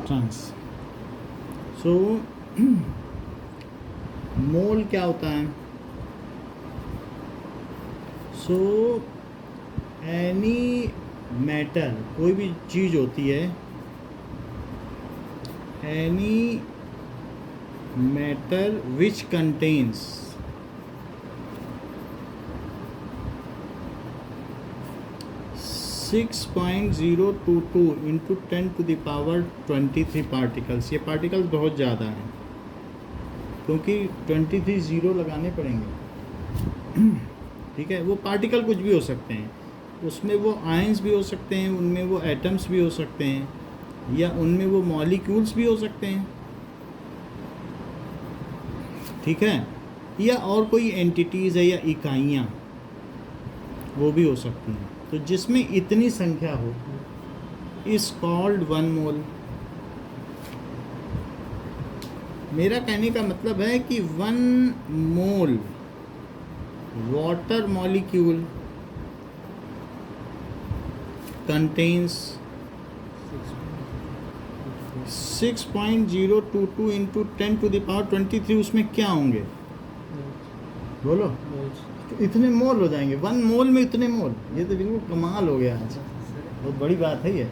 Substance. सो मोल क्या होता है? सो एनी मैटर, कोई भी चीज़ होती है, any matter which contains 6.022 into 10⁻23 particles. ये पार्टिकल्स बहुत ज़्यादा हैं क्योंकि 23 ज़ीरो लगाने पड़ेंगे। ठीक है, वो पार्टिकल कुछ भी हो सकते हैं, उसमें वो आयंस भी हो सकते हैं, उनमें वो एटम्स भी हो सकते हैं, या उनमें वो मॉलिक्यूल्स भी हो सकते हैं। ठीक है, या और कोई एंटिटीज़ है या इकाइयाँ वो भी हो सकती हैं। तो जिसमें इतनी संख्या हो इज कॉल्ड वन मोल। मेरा कहने का मतलब है कि one mole water molecule contains 6.022 into 10⁻23। उसमें क्या होंगे बोलो? तो इतने मोल हो जाएंगे, वन मोल में इतने मोल। ये तो बिल्कुल कमाल हो गया आज, बहुत बड़ी बात है ये।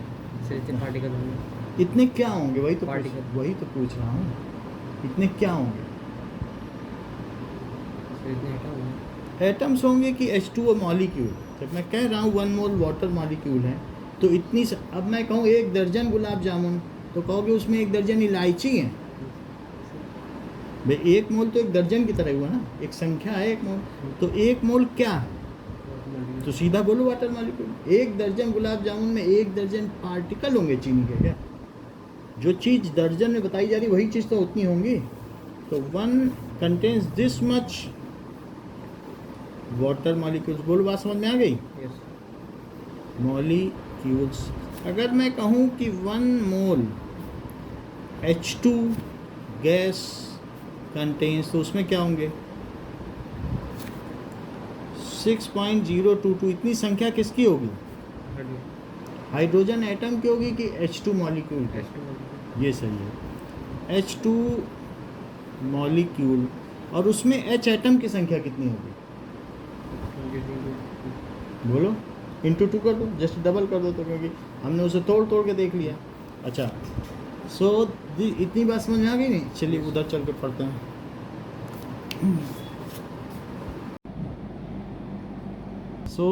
पार्टिकल होंगे। इतने क्या होंगे? वही तो पूछ रहा हूँ, इतने क्या होंगे? एटम्स होंगे कि H2O मॉलिक्यूल? जब मैं कह रहा हूँ वन मोल वाटर मॉलिक्यूल है तो इतनी अब मैं कहूँ 1 दर्जन गुलाब जामुन, तो कहोगे उसमें 1 दर्जन इलायची है। भाई 1 मोल तो 1 दर्जन की तरह हुआ ना, एक संख्या है 1 मोल। तो 1 मोल क्या है? तो सीधा बोलो वाटर मॉलिक्यूल। 1 दर्जन गुलाब जामुन में 1 दर्जन पार्टिकल होंगे चीनी के। क्या जो चीज़ दर्जन में बताई जा रही वही चीज़ तो उतनी होंगी। तो one contains this much water molecules. बोलो, बात समझ में आ गई? मॉलिक्यूल्स। अगर मैं कहूँ कि 1 मोल H2 गैस कंटेन्स, तो उसमें क्या होंगे? 6.022। इतनी संख्या किसकी होगी? हाइड्रोजन एटम की होगी कि H2 मॉलिक्यूल की? ये सही है, H2 मॉलिक्यूल। और उसमें H एटम की संख्या कितनी होगी? बोलो, इंटू 2 कर दो, जस्ट डबल कर दो, तो क्योंकि हमने उसे तोड़ के देख लिया। अच्छा, सो इतनी बात समझ में आ गई नहीं? चलिए उधर चल के पढ़ते हैं। So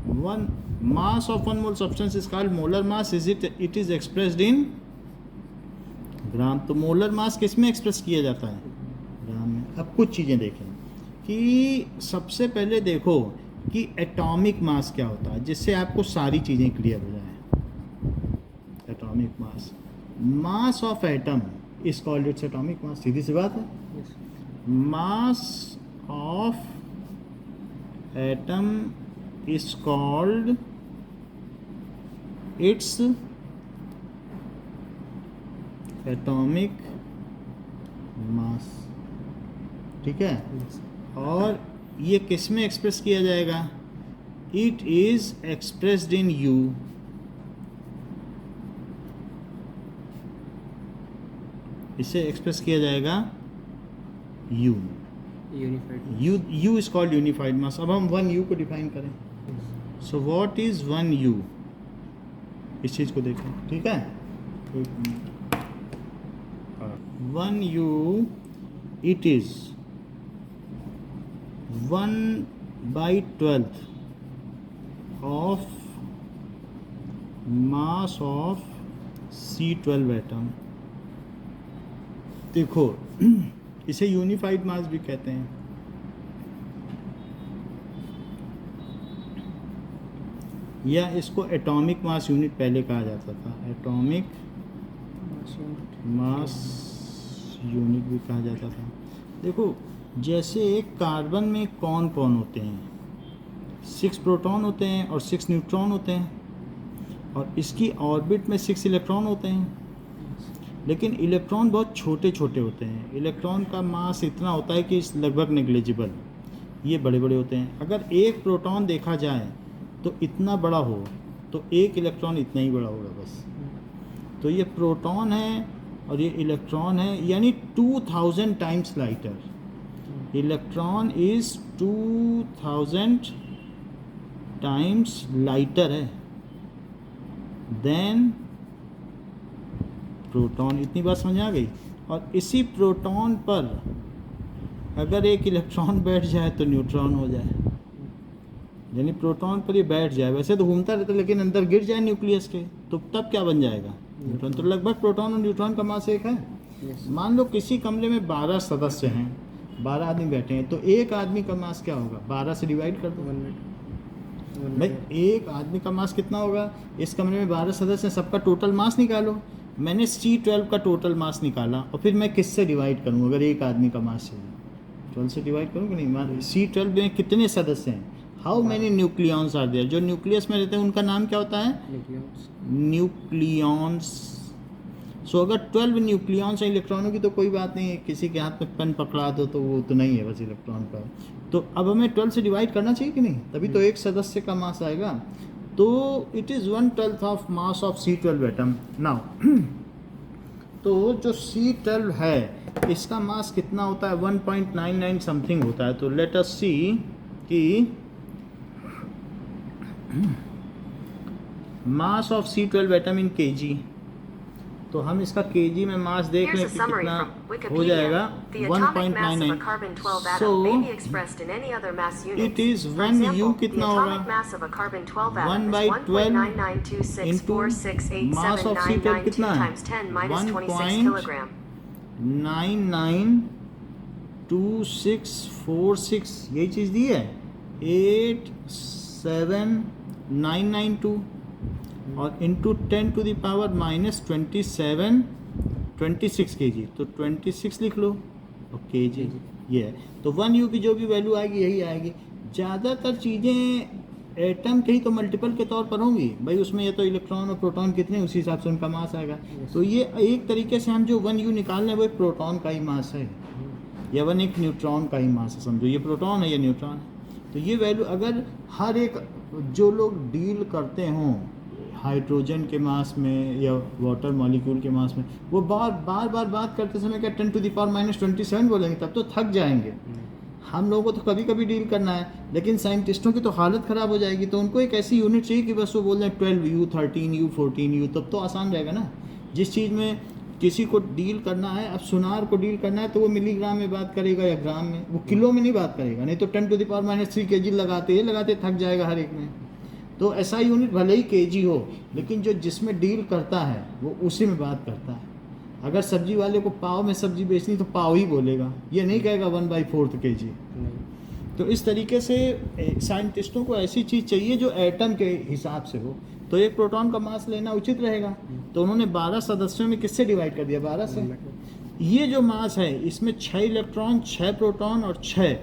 one mass of one mole substance is called molar mass. It is expressed in gram. तो मोलर मास किस में एक्सप्रेस किया जाता है? ग्राम में। अब कुछ चीज़ें देखें कि सबसे पहले देखो कि एटॉमिक मास क्या होता है, जिससे आपको सारी चीज़ें क्लियर हो जाएं। Atomic mass, mass of atom is called its atomic mass. सीधी सी बात है। Mass of atom is called its atomic mass. ठीक है, और ये किस में एक्सप्रेस किया जाएगा? It is expressed in u. इसे एक्सप्रेस किया जाएगा u. U is called unified mass. अब हम 1 यू को डिफाइन करें। So what is 1 u? इस चीज को देखें। ठीक है, 1 you it is 1/12 of mass of C12 atom. देखो इसे यूनिफाइड मास भी कहते हैं। या इसको एटॉमिक मास यूनिट पहले कहा जाता था। एटॉमिक मास यूनिट भी कहा जाता था। देखो, जैसे एक कार्बन में कौन कौन होते हैं? 6 प्रोटॉन होते हैं और 6 न्यूट्रॉन होते हैं, और इसकी ऑर्बिट में 6 इलेक्ट्रॉन होते हैं। लेकिन इलेक्ट्रॉन बहुत छोटे छोटे होते हैं। इलेक्ट्रॉन का मास इतना होता है कि लगभग नेग्लिजिबल। ये बड़े बड़े होते हैं। अगर एक प्रोटॉन देखा जाए तो इतना बड़ा हो, तो एक इलेक्ट्रॉन इतना ही बड़ा होगा बस। तो ये प्रोटॉन है और ये इलेक्ट्रॉन है, यानी 2000 times lighter. Electron is 2000 times lighter है देन प्रोटॉन। इतनी बात समझ आ गई। और इसी प्रोटॉन पर अगर एक इलेक्ट्रॉन बैठ जाए तो न्यूट्रॉन हो जाए, यानी प्रोटॉन पर ये बैठ जाए, वैसे तो घूमता रहता है लेकिन अंदर गिर जाए न्यूक्लियस के, तो तब क्या बन जाएगा? न्यूट्रॉन। तो लगभग प्रोटॉन और न्यूट्रॉन का मास एक है। Yes. मान लो किसी कमरे में 12 सदस्य हैं, 12 आदमी बैठे हैं, तो एक आदमी का मास क्या होगा? 12 से डिवाइड कर दो। 1 मिनट भाई एक आदमी का मास कितना होगा? इस कमरे में 12 सदस्य हैं, सबका टोटल मास निकालो। मैंने C12 का टोटल मास निकाला और फिर मैं किससे डिवाइड करूँ अगर एक आदमी का मास चाहिए? 12 से डिवाइड करूँ कि नहीं? C12 में कितने सदस्य हैं? How many nucleons are there? जो न्यूक्लियस में रहते हैं उनका नाम क्या होता है? न्यूक्लियॉन्स। सो अगर 12 न्यूक्लियॉन्स हैं इलेक्ट्रॉनों की तो कोई बात नहीं है, किसी के हाथ में पेन पकड़ा दो तो वो तो नहीं है, बस इलेक्ट्रॉन का। तो अब हमें 12 से डिवाइड करना चाहिए कि नहीं? तभी तो एक सदस्य का मास आएगा। तो it is 1/12 of mass of C12 atom. Now तो जो C12 है इसका मास कितना होता है? 1.99 समथिंग होता है। तो लेट अस सी कि mass of C12 atom in kg, तो हम इसका kg में मास देख Here's लें a कि summary कितना from हो जाएगा। Wikipedia. The atomic mass of a 1.99। carbon-12 So atom may be expressed in any other mass units. it is For 1 example, U the कितना होगा? atomic mass of a carbon-12 1 atom by is 12 into mass of C12 कितना है? 1.99264687992 times 10 minus 26 kilogram. 992646 यही चीज़ दी है, 87992 और into 10 to the power minus 26 kg, तो 26 लिख लो और kg ये है। तो 1 U की जो भी वैल्यू आएगी यही आएगी। ज़्यादातर चीज़ें एटम के ही तो मल्टीपल के तौर पर होंगी भाई, उसमें ये तो इलेक्ट्रॉन और प्रोटॉन कितने उसी हिसाब से उनका मास आएगा। तो ये एक तरीके से हम जो 1 U निकाल रहे हैं वो एक प्रोटॉन का ही मास है, या 1 एक न्यूट्रॉन का ही मास है। समझो ये प्रोटॉन है, ये न्यूट्रॉन है। तो ये वैल्यू अगर हर एक जो लोग डील करते हों हाइड्रोजन के मास में या वाटर मॉलिक्यूल के मास में, वो बार बात करते समय क्या 10 टू द पावर माइनस 27 बोलेंगे, तब तो थक जाएंगे। हम लोगों को तो कभी कभी डील करना है, लेकिन साइंटिस्टों की तो हालत ख़राब हो जाएगी। तो उनको एक ऐसी यूनिट चाहिए कि बस वो बोल रहे हैं 12U 13U 14U, तब तो आसान रहेगा ना। जिस चीज़ में किसी को डील करना है, अब सुनार को डील करना है तो वो मिलीग्राम में बात करेगा या ग्राम में, वो किलो में नहीं बात करेगा। नहीं तो 10 to the power minus 3 kg लगाते थक जाएगा हर एक में। तो ऐसा यूनिट भले ही kg हो, लेकिन जो जिसमें डील करता है वो उसी में बात करता है। अगर सब्जी वाले को पाव में सब्जी बेचनी तो पाव ही बोलेगा, ये नहीं कहेगा 1/4 kg। तो इस तरीके से साइंटिस्टों को ऐसी चीज़ चाहिए जो एटम के हिसाब से हो। तो एक प्रोटॉन का मास लेना उचित रहेगा। तो उन्होंने 12 सदस्यों में किससे डिवाइड कर दिया? 12 से। ये जो मास है इसमें 6 इलेक्ट्रॉन, 6 प्रोटॉन और 6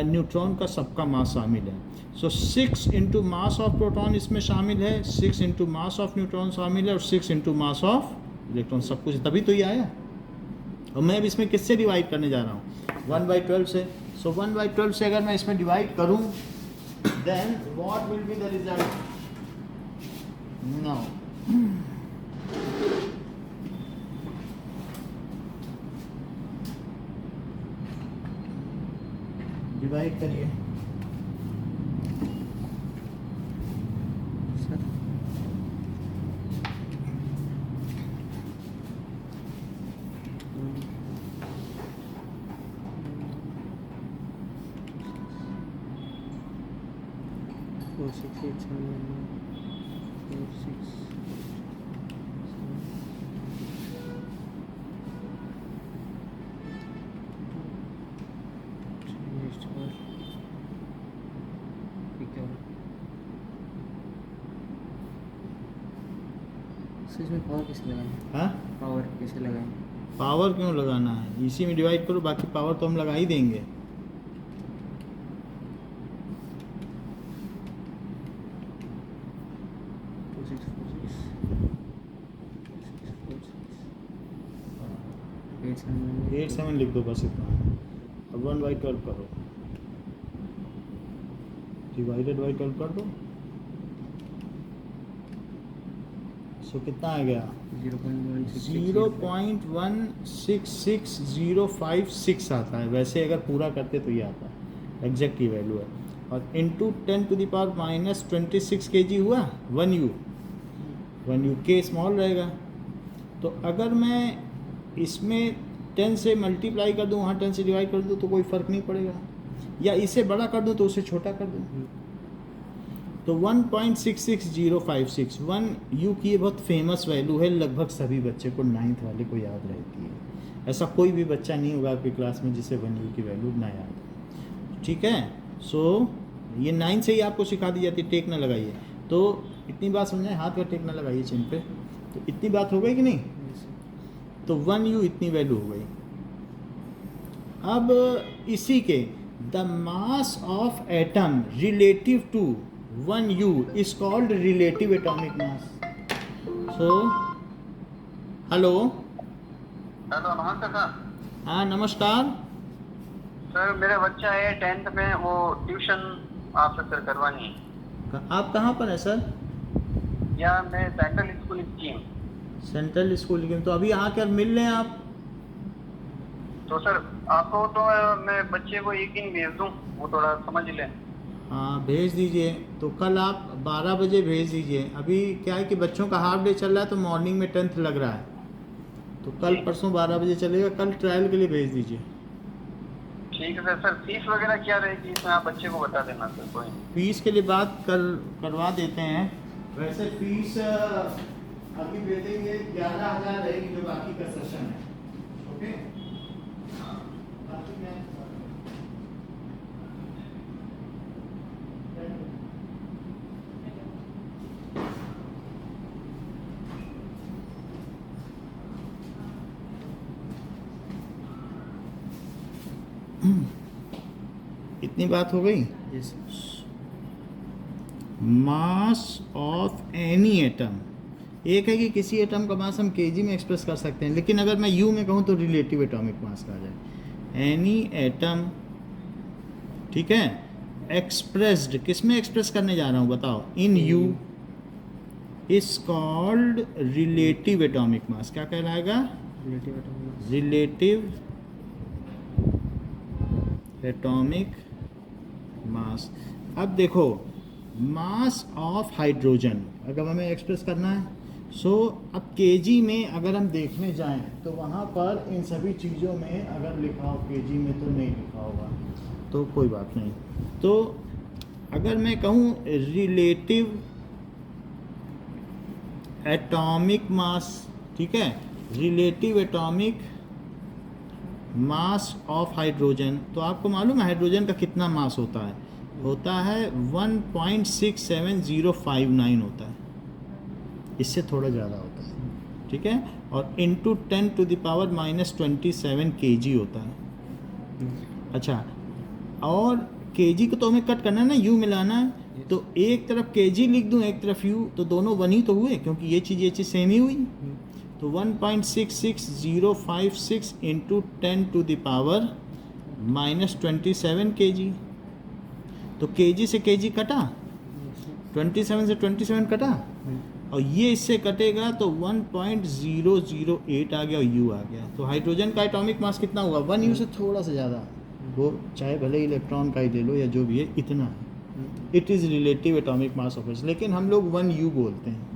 न्यूट्रॉन का सबका मास शामिल है। सो 6 इंटू मास ऑफ प्रोटॉन इसमें शामिल है, 6 इंटू मास ऑफ न्यूट्रॉन शामिल है और 6 इंटू मास ऑफ इलेक्ट्रॉन, सब कुछ। तभी तो ये आया। और मैं अब इसमें किससे डिवाइड करने जा रहा हूँ? 1/12 से। सो 1/12 से अगर मैं इसमें डिवाइड करूँ then what will be the result? Now divide करिए। इसमें पावर कैसे लगाएं? हाँ, पावर कैसे लगाएं? पावर क्यों लगाना है? इसी में डिवाइड करो, बाकी पावर तो हम लगा ही देंगे। एट 7 लिख दो बस इतना। अब 1/12 करो, डिवाइडेड बाई 12 कर दो। सो कितना आ गया 0.166 0.166056 आता है। वैसे अगर पूरा करते तो ये आता है, एग्जैक्ट ही वैल्यू है। और इंटू 10⁻⁻26 kg हुआ 1 u के स्मॉल रहेगा। तो अगर मैं इसमें 10 से मल्टीप्लाई कर दूँ, वहाँ 10 से डिवाइड कर दूँ तो कोई फ़र्क नहीं पड़ेगा, या इसे बड़ा कर दूँ तो उसे छोटा कर दूँ। तो 1.66056 1 u की ये बहुत फेमस वैल्यू है, लगभग सभी बच्चे को 9th वाले को याद रहती है। ऐसा कोई भी बच्चा नहीं होगा आपकी क्लास में जिसे 1 u की वैल्यू ना याद हो, ठीक है। सो ये 9 से ही आपको सिखा दी जाती है, टेक ना लगाइए। तो इतनी बात समझाएं, हाथ का टेक ना लगाइए चिन्ह पे। तो इतनी बात हो गई कि नहीं? तो 1 u इतनी वैल्यू हो गई। अब इसी के the mass of atom relative to 1 u is called relative atomic mass. So hello नमस्ते सर। हाँ नमस्कार। सर मेरा बच्चा है 10th में, वो ट्यूशन आपसे सर करवानी है। आप कहाँ पर है सर? या मैं सेंट्रल स्कूल की हूँ। सेंट्रल स्कूल की, तो अभी आकर मिल लें आप। तो सर आपको तो मैं बच्चे को एक दिन भेज दूँ, वो थोड़ा समझ लें। हाँ भेज दीजिए। तो कल आप 12 बजे भेज दीजिए। अभी क्या है कि बच्चों का हाफ डे चल रहा है, तो मॉर्निंग में 10th लग रहा है, तो कल परसों 12 बजे चलेगा। कल ट्रायल के लिए भेज दीजिए। ठीक है सर। सर फीस वगैरह क्या रहेगी इसमें, आप बच्चे को बता देना सर। कोई फीस के लिए बात करवा देते हैं। वैसे फीस अभी भेजेंगे 11,000 रहेगी, जो बाकी का सेशन है। ओके इतनी बात हो गई। Yes mass of any atom, एक है कि किसी एटम का मास हम केजी में एक्सप्रेस कर सकते हैं, लेकिन अगर मैं यू में कहूँ तो रिलेटिव एटॉमिक मास कहा जाए। एनी एटम, ठीक है, एक्सप्रेस्ड, किस में एक्सप्रेस करने जा रहा हूँ बताओ? In u is called relative atomic mass. क्या कहलाएगा? Relative atomic relative atomic mass. अब देखो, मास ऑफ हाइड्रोजन अगर हमें एक्सप्रेस करना है, सो अब केजी में अगर हम देखने जाएं तो वहाँ पर इन सभी चीज़ों में अगर लिखा हो केजी में तो नहीं लिखा होगा, तो कोई बात नहीं। तो अगर मैं कहूँ रिलेटिव एटॉमिक मास, ठीक है, relative atomic mass of hydrogen, तो आपको मालूम है हाइड्रोजन का कितना मास होता है? होता है 1.67059 होता है, इससे थोड़ा ज़्यादा होता है, ठीक है। और इंटू 10⁻⁻27 kg होता है। अच्छा, और kg को तो हमें कट करना है ना, u मिलाना है, तो एक तरफ kg लिख दूं, एक तरफ u, तो दोनों वन ही तो हुए, क्योंकि ये चीज़ सेम ही हुई। तो 1.66056 इंटू 10⁻⁻27 kg। तो kg से kg कटा, 27 से 27 कटा, और ये इससे कटेगा तो 1.008 आ गया और u आ गया। तो हाइड्रोजन का एटॉमिक मास कितना हुआ? 1 u से थोड़ा सा ज़्यादा, वो चाहे भले इलेक्ट्रॉन का ही ले लो या जो भी है, इतना है। It is relative atomic mass of it, लेकिन हम लोग 1 u बोलते हैं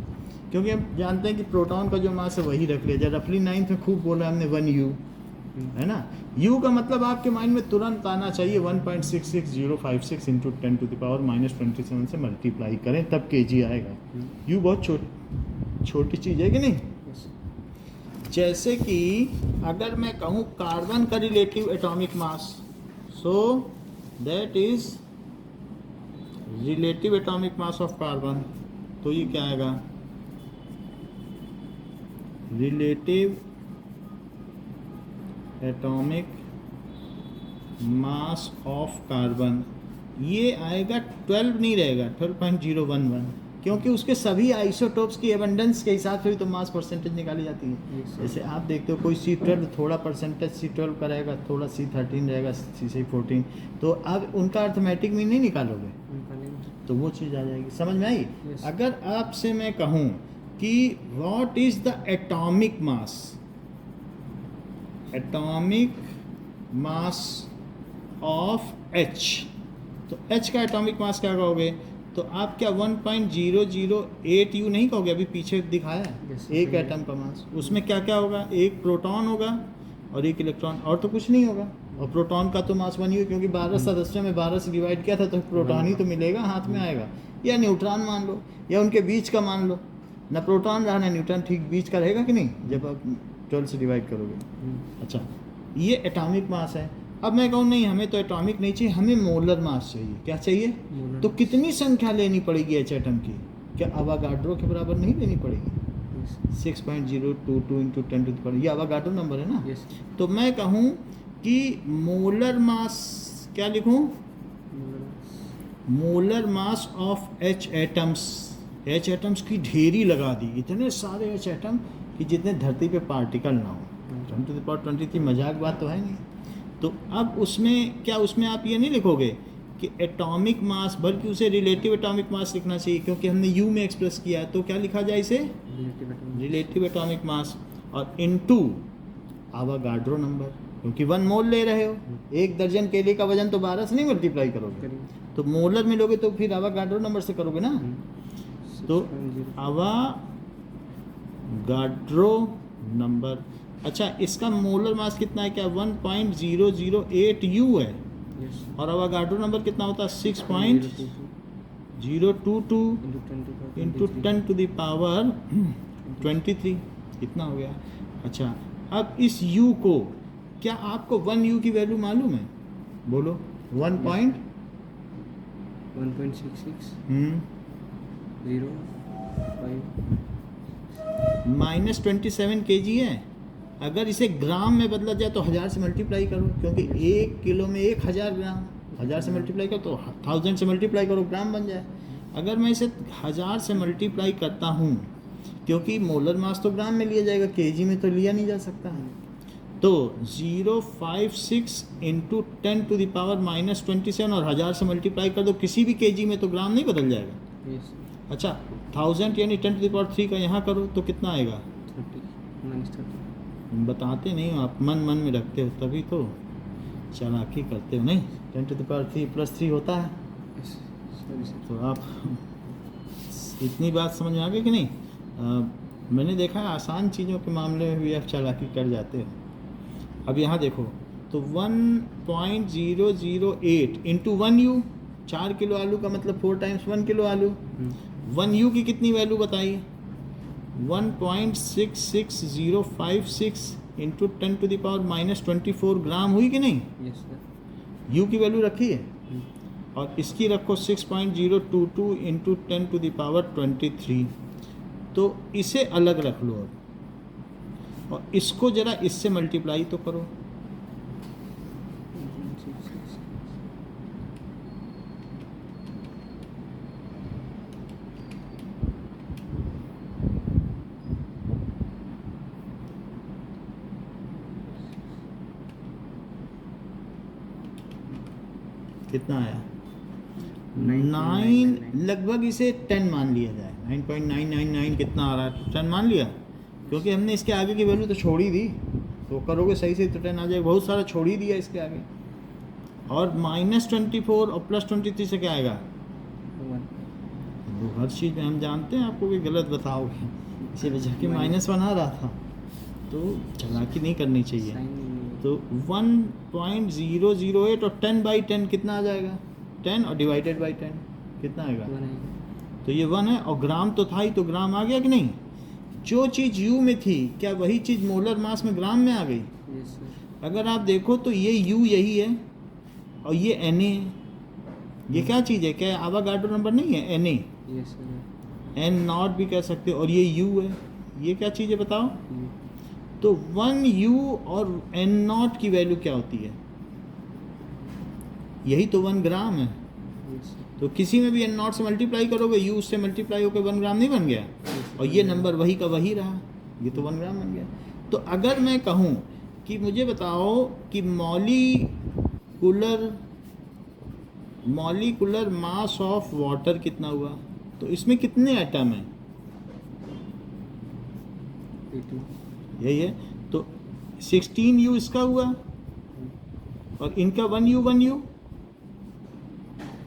क्योंकि हम जानते हैं कि प्रोटॉन का जो मास है वही रख लिया जाए। रफली 9th में खूब बोला हमने 1 u, है ना। u का मतलब आपके माइंड में तुरंत आना चाहिए 1.66056 इंटू 10⁻⁻27 से मल्टीप्लाई करें तब kg आएगा। u बहुत छोटी चीज़ है कि नहीं। जैसे कि अगर मैं कहूँ कार्बन का relative atomic mass, so that is relative atomic mass of carbon, तो ये क्या आएगा? Relative atomic mass of carbon, ये आएगा 12 नहीं रहेगा, 12.011, क्योंकि उसके सभी आइसोटोप्स की एबंडेंस के हिसाब से भी तो मास परसेंटेज निकाली जाती है। जैसे आप देखते हो कोई C12 थोड़ा परसेंटेज C12 का रहेगा, थोड़ा C13 रहेगा, C14, तो अब उनका अर्थमेटिक में नहीं निकालोगे तो वो चीज़ आ जाएगी। समझ में आई? अगर आपसे मैं कहूँ कि what is the atomic mass, atomic mass of H। तो H का एटॉमिक मास क्या कहोगे? तो आप क्या 1.008 U नहीं कहोगे? अभी पीछे दिखाया है Yes, एक सही है। एटम का मास, उसमें क्या क्या होगा? एक प्रोटॉन होगा और एक इलेक्ट्रॉन, और तो कुछ नहीं होगा। और प्रोटॉन का तो मास 1 U, क्योंकि 12 सदस्यों में 12 से डिवाइड किया था, तो प्रोटॉन ही तो मिलेगा, हाथ में आएगा। या न्यूट्रॉन मान लो, या उनके बीच का मान लो, ना प्रोटॉन रहा ना न्यूट्रॉन, ठीक बीच का रहेगा कि नहीं जब आप 12 से डिवाइड करोगे। अच्छा, ये एटॉमिक मास है। अब मैं कहूँ नहीं, हमें तो एटॉमिक नहीं चाहिए, हमें मोलर मास चाहिए। क्या चाहिए? मोलर तो मास। कितनी संख्या लेनी पड़ेगी एच एटम की? क्या अवागाड्रो के बराबर नहीं लेनी पड़ेगी? 6.022 इंटू 10 टू द पावर, ये अवागाड्रो नंबर है ना। यस तो मैं कहूँ कि मोलर मास क्या लिखूँ? Molar mass of H atoms. H atoms की ढेरी लगा दी, इतने सारे एच एटम कि जितने धरती पे पार्टिकल ना हो। 10 टू द पावर 23 मजाक बात तो है नहीं। तो अब उसमें क्या, उसमें आप ये नहीं लिखोगे कि एटॉमिक मास, बल्कि उसे रिलेटिव एटॉमिक मास लिखना चाहिए, क्योंकि हमने यू में एक्सप्रेस किया है। तो क्या लिखा जाए इसे? रिलेटिव एटॉमिक मास, और इनटू आवागाड्रो नंबर, क्योंकि 1 मोल ले रहे हो। 1 दर्जन केले का वजन तो 12 से नहीं मल्टीप्लाई करोगे, तो मोलर में लोगे तो फिर आवागाड्रो नंबर से करोगे ना। तो आवागाड्रो नंबर। अच्छा, इसका मोलर मास कितना है? क्या 1.008 U है, और आवागाड्रो नंबर कितना होता है? 6.022 इंटू 10 टू द पावर 23, इतना हो गया। अच्छा, अब इस U को, क्या आपको 1 U की वैल्यू मालूम है? बोलो। 1.66 -27 kg है। अगर इसे ग्राम में बदला जाए तो 1000 से मल्टीप्लाई करो, क्योंकि 1 किलो में 1000 ग्राम, 1000 से मल्टीप्लाई करो तो 1000 से मल्टीप्लाई करो, ग्राम बन जाए। अगर मैं इसे 1000 से मल्टीप्लाई करता हूँ, क्योंकि मोलर मास तो ग्राम में लिया जाएगा, केजी में तो लिया नहीं जा सकता है। तो 056 इंटू 10 टू द पावर -27, और 1000 से मल्टीप्लाई कर दो किसी भी केजी में, तो ग्राम नहीं बदल जाएगा। अच्छा, 1000 यानी 10 टू द पावर 3 का यहाँ करो तो कितना आएगा? 30 बताते नहीं हो आप, मन मन में रखते हो, तभी तो चालाकी करते हो। नहीं, 10 टू द पावर 3 + 3 होता है। तो आप इतनी बात समझ में आ गई कि नहीं? मैंने देखा है आसान चीज़ों के मामले में भी आप चालाकी कर जाते हो। अब यहाँ देखो, तो 1.008 इंटू 1 U, 4 किलो आलू का मतलब 4 टाइम्स 1 किलो आलू। 1 U की कितनी वैल्यू बताइए? 1.66056 इंटू 10 टू द पावर -24 ग्राम हुई कि नहीं? U की वैल्यू रखी है, और इसकी रखो 6.022 इंटू 10 टू द पावर 23। तो इसे अलग रख लो अब, और इसको जरा इससे मल्टीप्लाई तो करो। कितना आया? 9, लगभग इसे 10 मान लिया जाए। 9.999 कितना आ रहा है? 10 मान लिया, क्योंकि हमने इसके आगे की वैल्यू तो छोड़ ही दी। तो करोगे सही से तो 10 आ जाएगा, बहुत सारा छोड़ ही दिया इसके आगे। और -24 और +23 से क्या आएगा? तो हर चीज़ में हम जानते हैं आपको भी गलत बताओगे, इसी वजह के -1 आ रहा था। तो चालाकी नहीं करनी चाहिए। तो 1.008 और 10/10 कितना आ जाएगा? 10 और डिवाइडेड बाई 10 कितना आएगा? तो ये 1 है, और ग्राम तो था ही, तो ग्राम आ गया कि नहीं? जो चीज़ U में थी, क्या वही चीज़ मोलर मास में ग्राम में आ गई? अगर आप देखो तो ये U यही है, और ये Na है। ये क्या चीज़ है? क्या आवागाड्रो नंबर नहीं है? Na, N0 भी कह सकते हो, और ये U है। ये क्या चीज़ है बताओ? तो 1 U और N0 की वैल्यू क्या होती है? यही तो 1 ग्राम है। तो किसी में भी N0 से मल्टीप्लाई करोगे, U उससे मल्टीप्लाई होकर 1 ग्राम नहीं बन गया? और ये नंबर वही का वही रहा, ये तो 1 ग्राम बन गया। तो अगर मैं कहूँ कि मुझे बताओ कि मॉलिक्यूलर मास ऑफ वाटर कितना हुआ, तो इसमें कितने एटम हैं? 18 यही है। तो 16U इसका हुआ और इनका 1U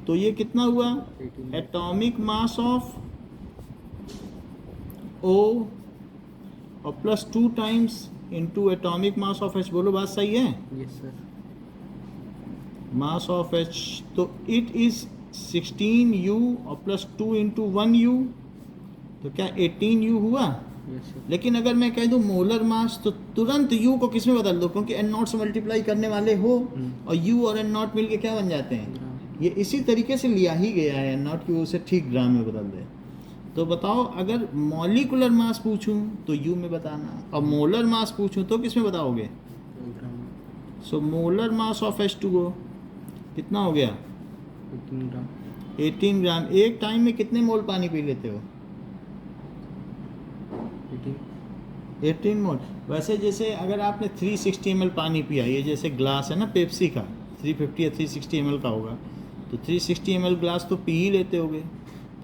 तो ये कितना हुआ? 18 एटॉमिक मास ऑफ O और plus 2 times into atomic mass of H। बोलो बात सही है? Yes sir. Mass of H तो इट इज 16U और प्लस 2 इंटू 1U तो क्या 18U हुआ? Yes sir. लेकिन अगर मैं कह दूं मोलर मास तो तुरंत U को किस में बदल दो, क्योंकि N0 से मल्टीप्लाई करने वाले हो और U और N0 मिलके क्या बन जाते हैं? ग्राम। ये इसी तरीके से लिया ही गया है N0 की, उसे ठीक ग्राम में बदल दे। तो बताओ अगर मॉलिकुलर मास पूछूं तो U में बताना और मोलर मास पूछूं तो किस में बताओगे? ग्राम। So molar mass of H2O कितना हो गया? 18 ग्राम। 18 ग्राम। एक टाइम में कितने मोल पानी पी लेते हो? 18 मोल। वैसे जैसे अगर आपने 360 ml पानी पिया, ये जैसे ग्लास है ना पेप्सी का 350 या 360 ml का होगा, तो 360 ml ग्लास तो पी ही लेते होगे।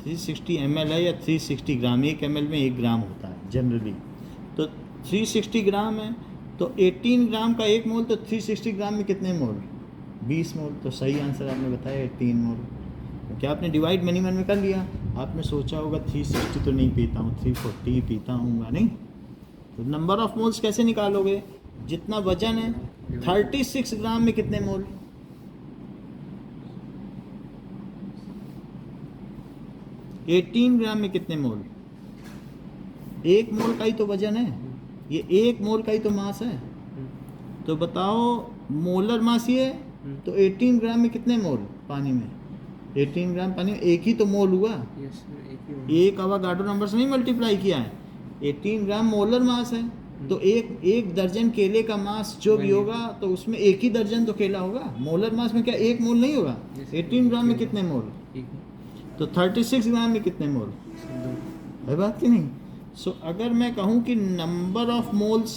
360 ml है या 360 ग्राम, 1 ml में 1 ग्राम होता है जनरली, तो 360 ग्राम है तो 18 ग्राम का 1 मोल तो 360 ग्राम में कितने मोल? 20 मोल। तो सही आंसर आपने बताया 18 मोल। तो क्या आपने डिवाइड मनी मन में कर लिया? आपने सोचा होगा 360 तो नहीं पीता हूँ, 340 ही पीता हूँ, नहीं? तो नंबर ऑफ मोल्स कैसे निकालोगे? जितना वजन है 36 ग्राम में कितने मोल? एटीन ग्राम में कितने मोल? 1 मोल का ही तो वजन है, ये 1 मोल का ही तो मास है। तो बताओ मोलर मास ये है तो 18 ग्राम में कितने मोल पानी में? 18 ग्राम पानी में एक ही तो मोल हुआ, यस सर। एक ही होगा। एक अवागाड्रो नंबर से नहीं मल्टीप्लाई किया है। 18 ग्राम मोलर मास है तो एक दर्जन केले का मास जो भी होगा तो उसमें एक ही दर्जन तो केला होगा। मोलर मास में क्या 1 मोल नहीं होगा? 18 ग्राम में कितने मोल? एक तो 36 ग्राम में कितने मोल? दो। है बात कि नहीं? सो अगर मैं कहूँ कि नंबर ऑफ मोल्स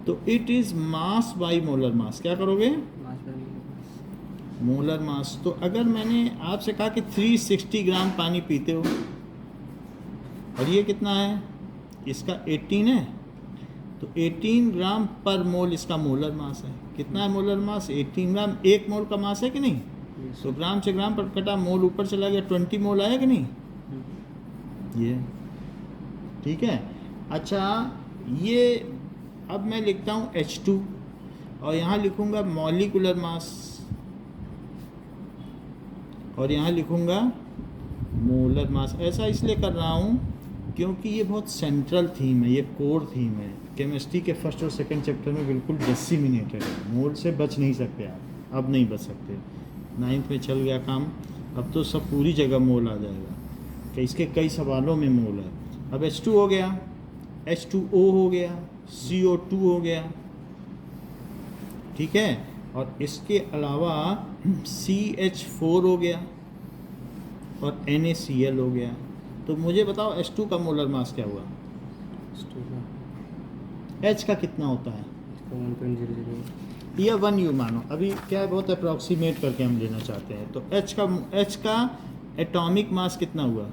तो it is mass by molar mass. क्या करोगे? मास बनेगा। Molar mass. तो अगर मैंने आपसे कहा कि 360 ग्राम पानी पीते हो और ये कितना है? इसका 18 है तो 18 ग्राम पर मोल इसका मोलर मास है। कितना है मोलर मास? 18 ग्राम। 1 मोल का मास है कि नहीं? यस तो ग्राम से ग्राम पर कटा, मोल ऊपर चला गया, 20 मोल आया कि नहीं? ये ठीक है। अच्छा ये अब मैं लिखता हूँ H2 और यहाँ लिखूँगा मॉलिकुलर मास और यहाँ लिखूँगा मोलर मास। ऐसा इसलिए कर रहा हूँ क्योंकि ये बहुत सेंट्रल थीम है, ये कोर थीम है। केमिस्ट्री के फर्स्ट और सेकंड चैप्टर में बिल्कुल डिसिमिनेटेड है। मोल से बच नहीं सकते आप, अब नहीं बच सकते। 9th में चल गया काम, अब तो सब पूरी जगह मोल आ जाएगा कि इसके कई सवालों में मोल है। अब H2 हो गया, H2O हो गया, CO2 हो गया, ठीक है। और इसके अलावा CH4 हो गया और NaCl हो गया। तो मुझे बताओ H2 का मोलर मास क्या हुआ? H का कितना होता है? 1.00 या 1U मानो, अभी क्या है बहुत अप्रॉक्सीमेट करके हम लेना चाहते हैं। तो H का एटॉमिक मास कितना हुआ?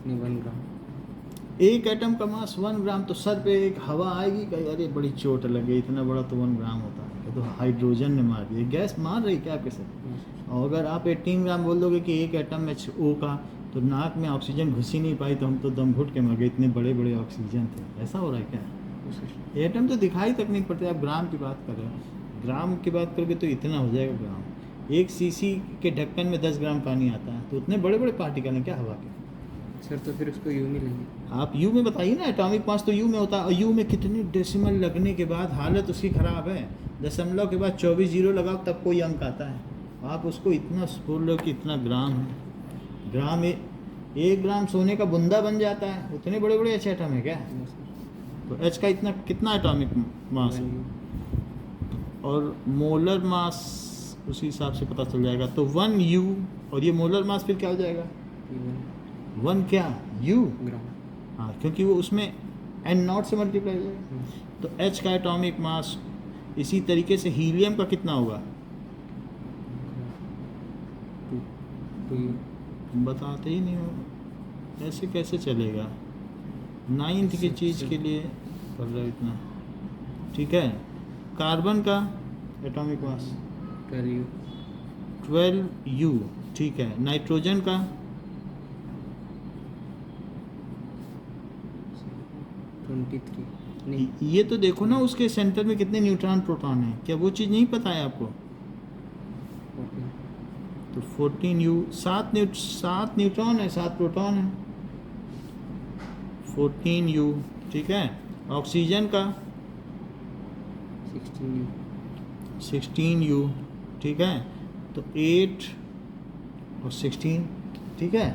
1 ग्राम। एक एटम का मास 1 ग्राम। तो सर पे एक हवा आएगी कहीं, अरे बड़ी चोट लगे, इतना बड़ा तो 1 ग्राम होता है। तो हाइड्रोजन ने मार दिया, गैस मार रही क्या आपके सर? और अगर आप 18 ग्राम बोल दोगे कि एक एटम HO का, तो नाक में ऑक्सीजन घुस ही नहीं पाई तो हम तो दम घुट के मर गए, इतने बड़े बड़े ऑक्सीजन थे। ऐसा हो रहा है क्या? एटम तो दिखाई तक नहीं पड़ते, आप ग्राम की बात कर रहे हो। ग्राम की बात करोगे तो इतना हो जाएगा ग्राम। 1 सीसी के ढक्कन में 10 ग्राम पानी आता है, तो उतने बड़े बड़े पार्टिकल हैं क्या हवा के? सर तो फिर उसको यू में लेंगे। आप यू में बताइए ना, एटॉमिक मास तो यू में होता है। और यू में कितने डेसिमल लगने के बाद हालत उसकी ख़राब है। दशमलव के बाद 24 जीरो लगाओ तब कोई अंक आता है। आप उसको इतना बोल रहे हो कि इतना ग्राम है। ग्राम 1 ग्राम सोने का बुंदा बन जाता है। उतने बड़े बड़े अच्छे एटम है क्या? तो H का इतना कितना एटॉमिक मास है और मोलर मास उसी हिसाब से पता चल जाएगा। तो 1U और ये मोलर मास फिर क्या हो जाएगा? 1 क्या? U ग्राम। हाँ, क्योंकि वो उसमें N0 से मल्टीप्लाई हो जाएगा। तो H का एटॉमिक मास। इसी तरीके से हीलियम का कितना होगा? तो तुम बताते ही नहीं हो, ऐसे कैसे चलेगा? 9th की चीज़ के लिए कर रहे हो इतना, ठीक है। कार्बन का एटॉमिक मास 12U 12U, ठीक है। नाइट्रोजन का 23 नहीं ये तो देखो ना उसके सेंटर में कितने न्यूट्रॉन प्रोटॉन हैं, क्या वो चीज़ नहीं पता है आपको? 14 तो 14U, 7 न्यूट्रॉन है, 7 प्रोटॉन है। 14U, ठीक है। ऑक्सीजन का 16U 16U, ठीक है। तो 8 और 16, ठीक है।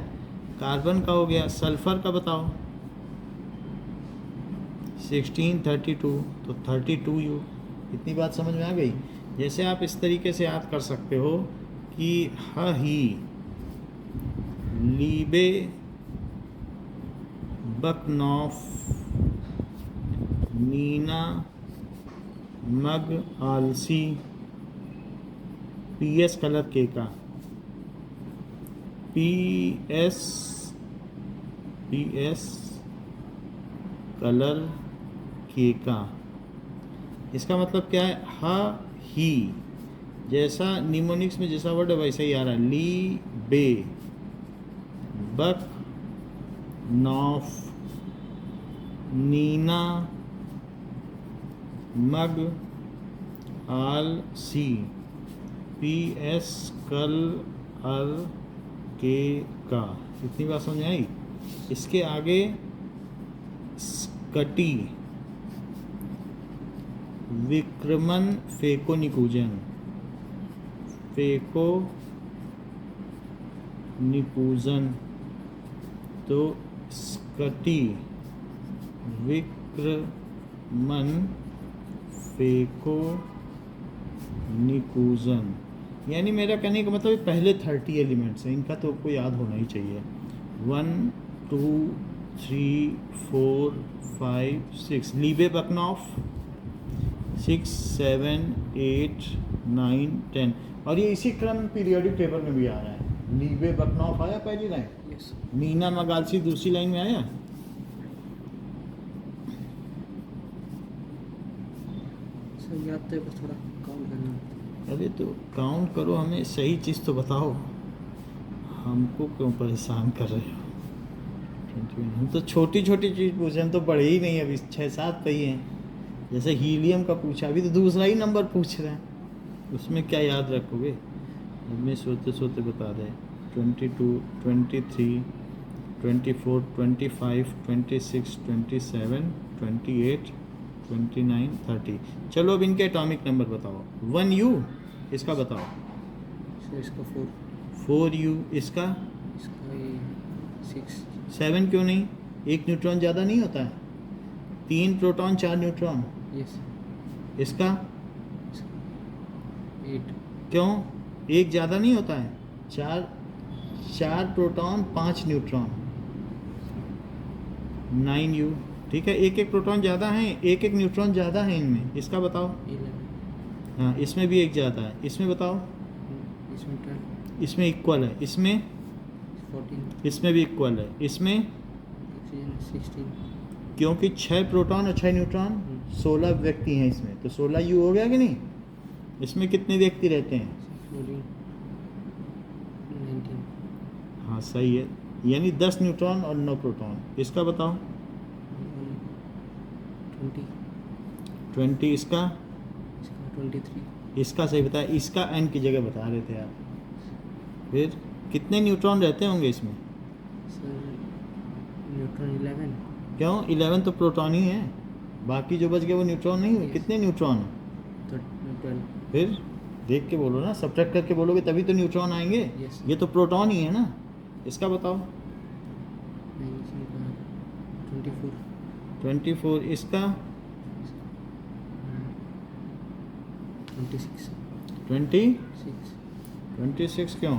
कार्बन का हो गया। सल्फर का बताओ 16 32, तो 32U। इतनी बात समझ में आ गई? जैसे आप इस तरीके से याद कर सकते हो कि ही लीबे बकनॉफ नीना मग आलसी PS कलर के का PS कलर के का, इसका मतलब क्या है? ही, जैसा निमोनिक्स में जैसा वर्ड है वैसा ही आ रहा है। ली बे बक नॉफ नीना मग आल सी PS कल अर के का। इतनी बात समझ आई? इसके आगे स्कटी विक्रमन फेको निकूजन, फेको निपूजन, तो स्कटी विक्रमन फेको निकूजन, यानी मेरा कहने का मतलब पहले 30 एलिमेंट्स हैं, इनका तो आपको याद होना ही चाहिए। 1 2 3 4 5 6 लीबे बकनॉफ 6 7 8 9 10, और ये इसी क्रम पीरियोडिक टेबल में भी आ रहा है। लीबे बकनॉफ आया पहली लाइन, यस मीना मगालसी दूसरी लाइन में आया। सर याद तो है, बस थोड़ा काउंट करना। अरे तो काउंट करो, हमें सही चीज़ तो बताओ, हमको क्यों परेशान कर रहे हो? 21, हम तो छोटी छोटी चीज़ पूछे, हम तो बड़े ही नहीं, अभी 6-7 पे ही हैं। जैसे हीलियम का पूछा, अभी तो दूसरा ही नंबर पूछ रहे हैं, उसमें क्या याद रखोगे? हमें सोते सोते बता दें। 22 23 24 25 26 27 28 29 30। चलो अब इनके एटॉमिक नंबर बताओ। 1U इसका बताओ। सर इसका 4, 4U इसका। इसका ये 6, 7 क्यों नहीं? एक न्यूट्रॉन ज़्यादा नहीं होता है? 3 प्रोटॉन 4 न्यूट्रॉन। यस इसका 8, क्यों? एक ज़्यादा नहीं होता है? 4 प्रोटॉन 5 न्यूट्रॉन। 9U, ठीक है। एक प्रोटॉन ज़्यादा है, एक न्यूट्रॉन ज़्यादा है इनमें। इसका बताओ। 11, हाँ, इसमें भी एक ज़्यादा है। इसमें बताओ। इसमें 12, इसमें इक्वल है। इसमें 14, इसमें भी इक्वल है। इसमें ऑक्सीजन 16, क्योंकि 6 प्रोटॉन और 6 न्यूट्रॉन, 16 व्यक्ति हैं इसमें, तो 16U हो गया कि नहीं? इसमें कितने व्यक्ति रहते हैं? 14, 19, हाँ सही है, यानी 10 न्यूट्रॉन और 9 प्रोटॉन। इसका बताओ। 20, 20 इसका। इसका 23, इसका सही बताया, इसका n की जगह बता रहे थे आप। फिर कितने न्यूट्रॉन रहते होंगे इसमें? सर न्यूट्रॉन 11, क्यों? 11 तो प्रोटॉन ही है, बाकी जो बच गए वो न्यूट्रॉन नहीं हुए। कितने न्यूट्रॉन हैं? 12, फिर देख के बोलो ना, सब्ट्रैक्ट करके बोलोगे तभी तो न्यूट्रॉन आएंगे। Yes. ये तो प्रोटॉन ही है ना। इसका बताओ। 24, 24 इसका। 26, 26 क्यों?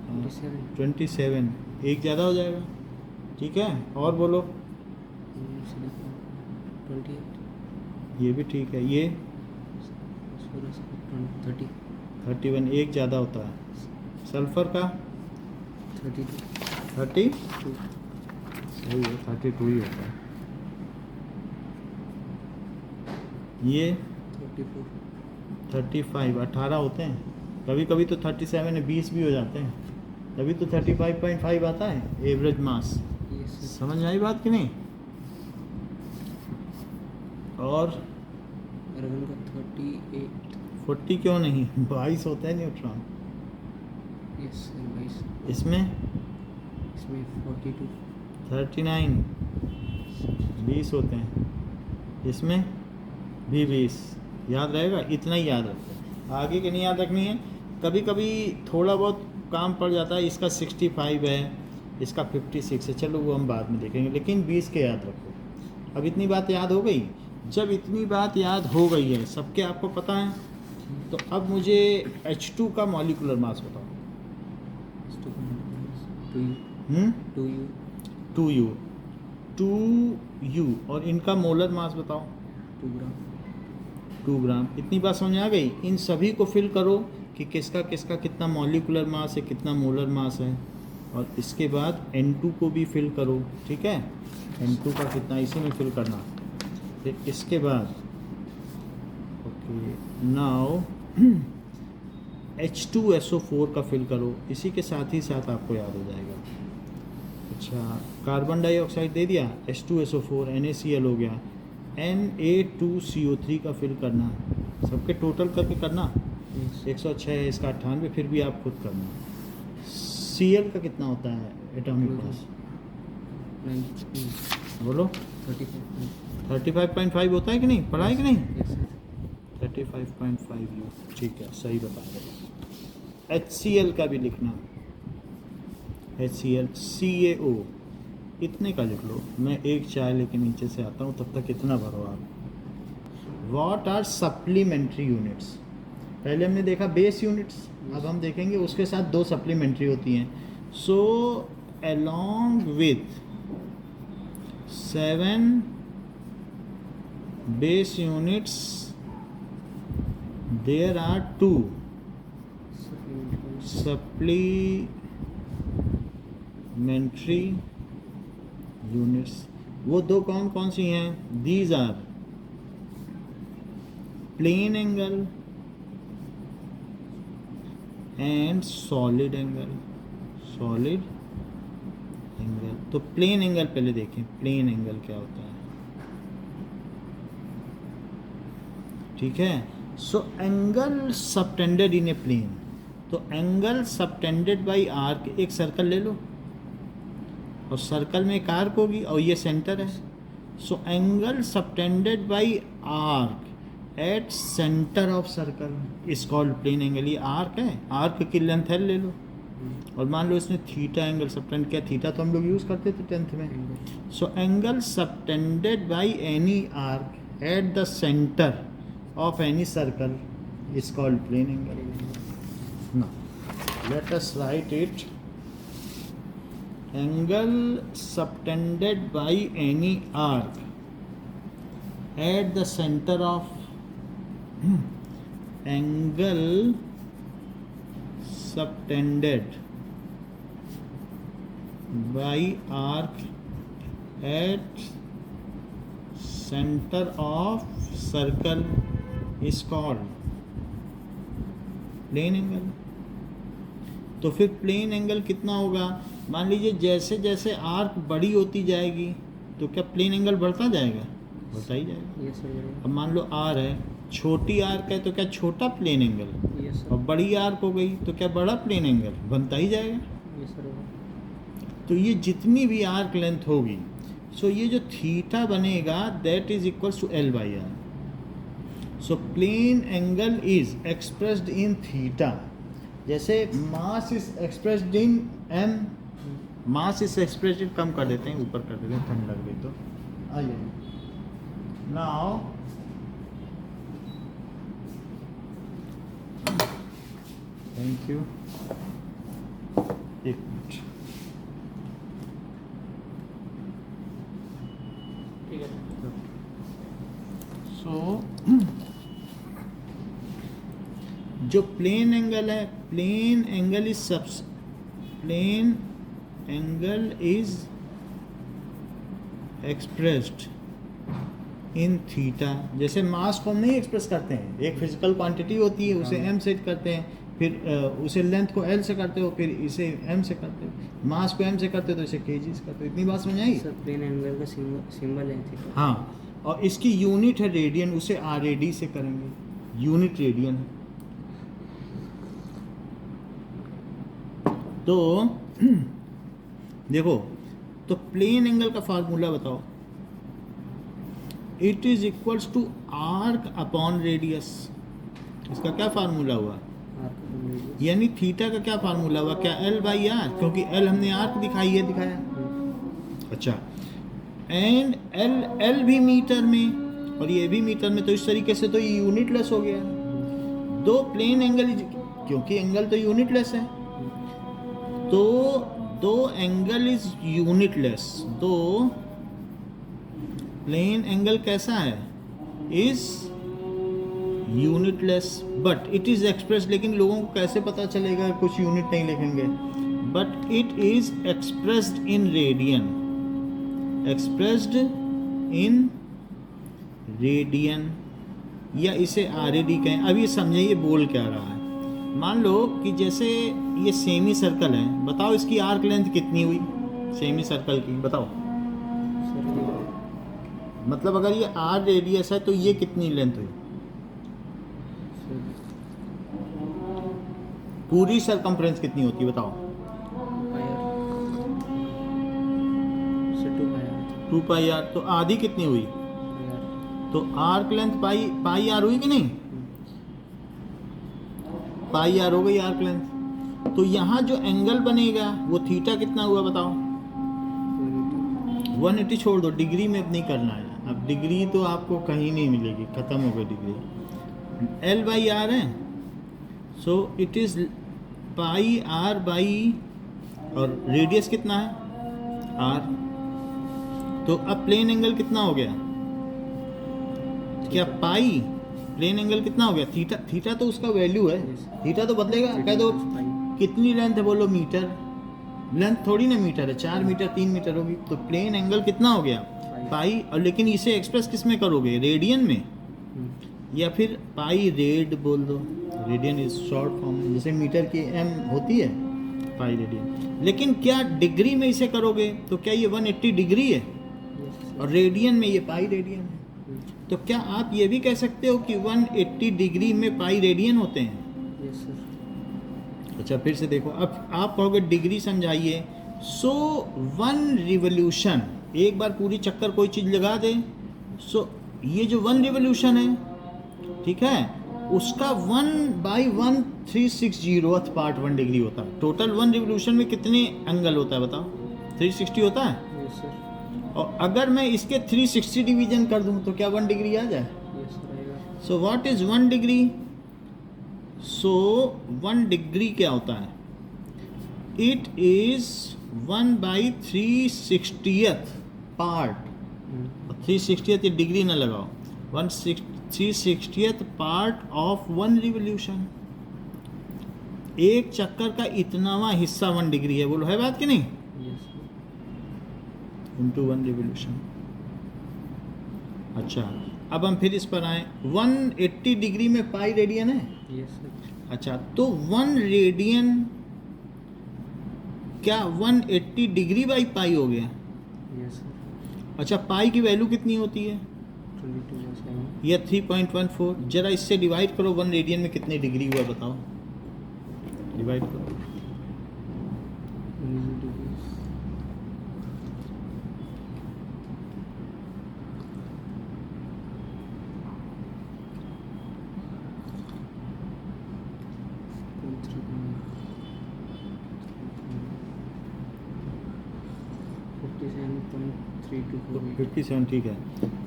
27, 27, एक ज़्यादा हो जाएगा, ठीक है। और बोलो। 28, ये भी ठीक है। ये 30, 31, एक ज़्यादा होता है। सल्फर का 32, 30, सही है, 32 ही होता है। ये 34 35, 18 होते हैं, कभी कभी तो 37 है, 20 भी हो जाते हैं, तभी तो 35.5 आता है एवरेज मास। Yes sir. समझ में आई बात कि नहीं? और अर्गन का 38 40 क्यों नहीं, 22 होते हैं न्यूट्रॉन। Yes sir 22। इसमें इसमें 42 39, 20 होते हैं, इसमें भी 20। याद रहेगा, इतना ही याद रखो, आगे के नहीं याद रखनी है। कभी कभी थोड़ा बहुत काम पड़ जाता है, इसका 65 है, इसका 56 है, चलो वो हम बाद में देखेंगे, लेकिन 20 के याद रखो। अब इतनी बात याद हो गई। जब इतनी बात याद हो गई है, सबके आपको पता है, तो अब मुझे H2 का मॉलिक्यूलर मास बताओ। 2U 2U और इनका मोलर मास बताओ। 2 ग्राम। 2 ग्राम। इतनी बात समझ आ गई। इन सभी को फिल करो कि किसका किसका कितना मॉलिक्यूलर मास है, कितना मोलर मास है, और इसके बाद N2 को भी फिल करो, ठीक है। N2 का कितना, इसी में फिल करना। फिर इसके बाद ओके नाउ H2SO4 का फिल करो, इसी के साथ ही साथ आपको याद हो जाएगा। अच्छा, कार्बन डाइऑक्साइड दे दिया, H2SO4 NaCl हो गया, Na2CO3 का फिल करना, सबके टोटल करके करना। 106 है, इसका 98, फिर भी आप खुद करना। Cl का कितना होता है एटॉमिक मास, 19 बोलो। 35। 35.5 होता है कि नहीं, पढ़ा है कि नहीं? Yes sir. 35.5 यू, ठीक है, सही बता रहे। HCl का भी लिखना, HCl CaO, इतने का लिख लो। मैं एक चाय लेके नीचे से आता हूँ, तब तक इतना भरो आप। What are supplementary units? पहले हमने देखा बेस यूनिट्स, अब हम देखेंगे उसके साथ 2 सप्लीमेंट्री होती हैं। So along with 7 base units there are 2 supplementary units। वो 2 कौन कौन सी हैं? These are plane angle and solid angle। solid angle, तो प्लेन एंगल पहले देखें, प्लेन एंगल क्या होता है, ठीक है। सो एंगल सबटेंडेड इन ए प्लेन, तो एंगल सबटेंडेड बाय आर्क, एक सर्कल ले लो और सर्कल में एक आर्क होगी और ये सेंटर है। So angle subtended by arc at centre of circle is called plane angle. ये आर्क है, आर्क की लेंथ है ले लो, और मान लो इसने थीटा एंगल सबटेंड किया, थीटा तो हम लोग यूज़ करते थे 10th में। So angle subtended by any arc at the centre of any circle is called plane angle। Now let us write it। angle subtended by any arc at the center of angle subtended by arc at center of circle is called plane angle. तो फिर plane angle कितना होगा? मान लीजिए जैसे जैसे arc बड़ी होती जाएगी तो क्या प्लेन एंगल बढ़ता जाएगा? बढ़ता ही जाएगा। Yes sir. अब मान लो आर है, छोटी आर्क है तो क्या छोटा प्लेन एंगल, यस सर। और बड़ी आर्क हो गई तो क्या बड़ा प्लेन एंगल बनता ही जाएगा। Yes sir. तो ये जितनी भी आर्क लेंथ होगी, सो ये जो थीटा बनेगा that is equals to L by r. So plane angle is expressed in theta, जैसे mass is expressed in m, mass is expressed in, कम कर देते हैं, ऊपर कर देते हैं, ठंड लग गई तो आइए। नाउ थैंक यू, एक मिनट। ठीक है सर। सो जो प्लेन एंगल है, plane angle is expressed in theta. जैसे मास को हम नहीं एक्सप्रेस करते हैं, एक फिजिकल क्वांटिटी होती है, उसे m सेट करते हैं, फिर उसे लेंथ को l से करते हो, फिर इसे m से करते हो, मास को m से करते हो तो इसे kgs करते हो। इतनी बात समझ आई? सर प्लेन एंगल का सिंबल है थीटा। हाँ, और इसकी यूनिट है रेडियन, उसे RAD से करेंगे, यूनिट रेडियन है। तो देखो, तो प्लेन एंगल का फार्मूला बताओ। It is equals to arc upon radius. इसका क्या फार्मूला हुआ? यानी थीटा का क्या फार्मूला हुआ? क्या L/R? क्योंकि L हमने आर्क दिखाया। अच्छा, एंड L भी मीटर में और ये भी मीटर में, तो इस तरीके से तो ये यूनिटलेस हो गया। दो प्लेन एंगल, क्योंकि एंगल तो यूनिटलेस है, तो दो एंगल इज यूनिटलेस। तो प्लेन एंगल कैसा है? Is unitless, but it is express. लेकिन लोगों को कैसे पता चलेगा? कुछ यूनिट नहीं लिखेंगे। But it is expressed in radian, expressed in radian, या इसे RAD कहें। अब ये समझिए बोल क्या रहा है। मान लो कि जैसे ये सेमी सर्कल है, बताओ इसकी आर्क लेंथ कितनी हुई सेमी सर्कल की? बताओ। मतलब अगर ये R रेडियस है तो ये कितनी लेंथ हुई? पूरी सरकमफ्रेंस कितनी होती है बताओ? 2πr। तो आधी कितनी हुई? तो आर्क लेंथ पाई आर हुई कि नहीं? पाई आर हो गई आर्क लेंथ। तो यहाँ जो एंगल बनेगा वो थीटा कितना हुआ बताओ? 180 छोड़ दो, डिग्री में अब नहीं करना है। अब डिग्री तो आपको कहीं नहीं मिलेगी, खत्म हो गई डिग्री। L/R है, so it is pi R by, और रेडियस कितना है? R। तो अब प्लेन एंगल कितना हो गया? क्या पाई प्लेन एंगल कितना हो गया? थीटा तो उसका वैल्यू है, थीटा तो बदलेगा। कह दो कितनी लेंथ है, बोलो मीटर। लेंथ थोड़ी ना मीटर है, 4 मीटर 3 मीटर होगी। तो प्लेन एंगल कितना हो गया? पाई। और लेकिन इसे एक्सप्रेस किस में करोगे? रेडियन में, या फिर पाई रेड बोल दो। रेडियन इज शॉर्ट फॉर्म, जैसे मीटर की m होती है, पाई रेडियन। लेकिन क्या डिग्री में इसे करोगे तो क्या ये 180 डिग्री है? और रेडियन में ये पाई रेडियन है। तो क्या आप ये भी कह सकते हो कि 180 डिग्री में पाई रेडियन होते हैं? अच्छा, फिर से देखो। अब आप कहोगे डिग्री समझाइए। सो 1 रिवोल्यूशन, एक बार पूरी चक्कर कोई चीज़ लगा दे, सो ये जो 1 रिवोल्यूशन है, ठीक है, उसका 1/1360th पार्ट 1 डिग्री होता है। टोटल 1 रिवोल्यूशन में कितने एंगल होता है बताओ? 360 होता है। और अगर मैं इसके 360 डिवीजन कर दूं तो क्या 1 डिग्री आ जाए? सो what is 1 degree? So 1 degree क्या होता है? It is 1/360th part. 360th degree ना लगाओ, 360th पार्ट ऑफ 1 रिवोल्यूशन। एक चक्कर का इतनावा हिस्सा 1 डिग्री है। बोलो है बात कि नहीं? Into 1 revolution. अच्छा, अब हम फिर इस पर आए। 180 डिग्री में पाई रेडियन है। अच्छा, तो 1 रेडियन क्या 180 डिग्री बाई पाई हो गया? अच्छा, पाई की वैल्यू कितनी होती है? यह 3.14। जरा इससे डिवाइड करो, 1 रेडियन में कितने डिग्री हुआ बताओ? डिवाइड करो। तो 57, ठीक है,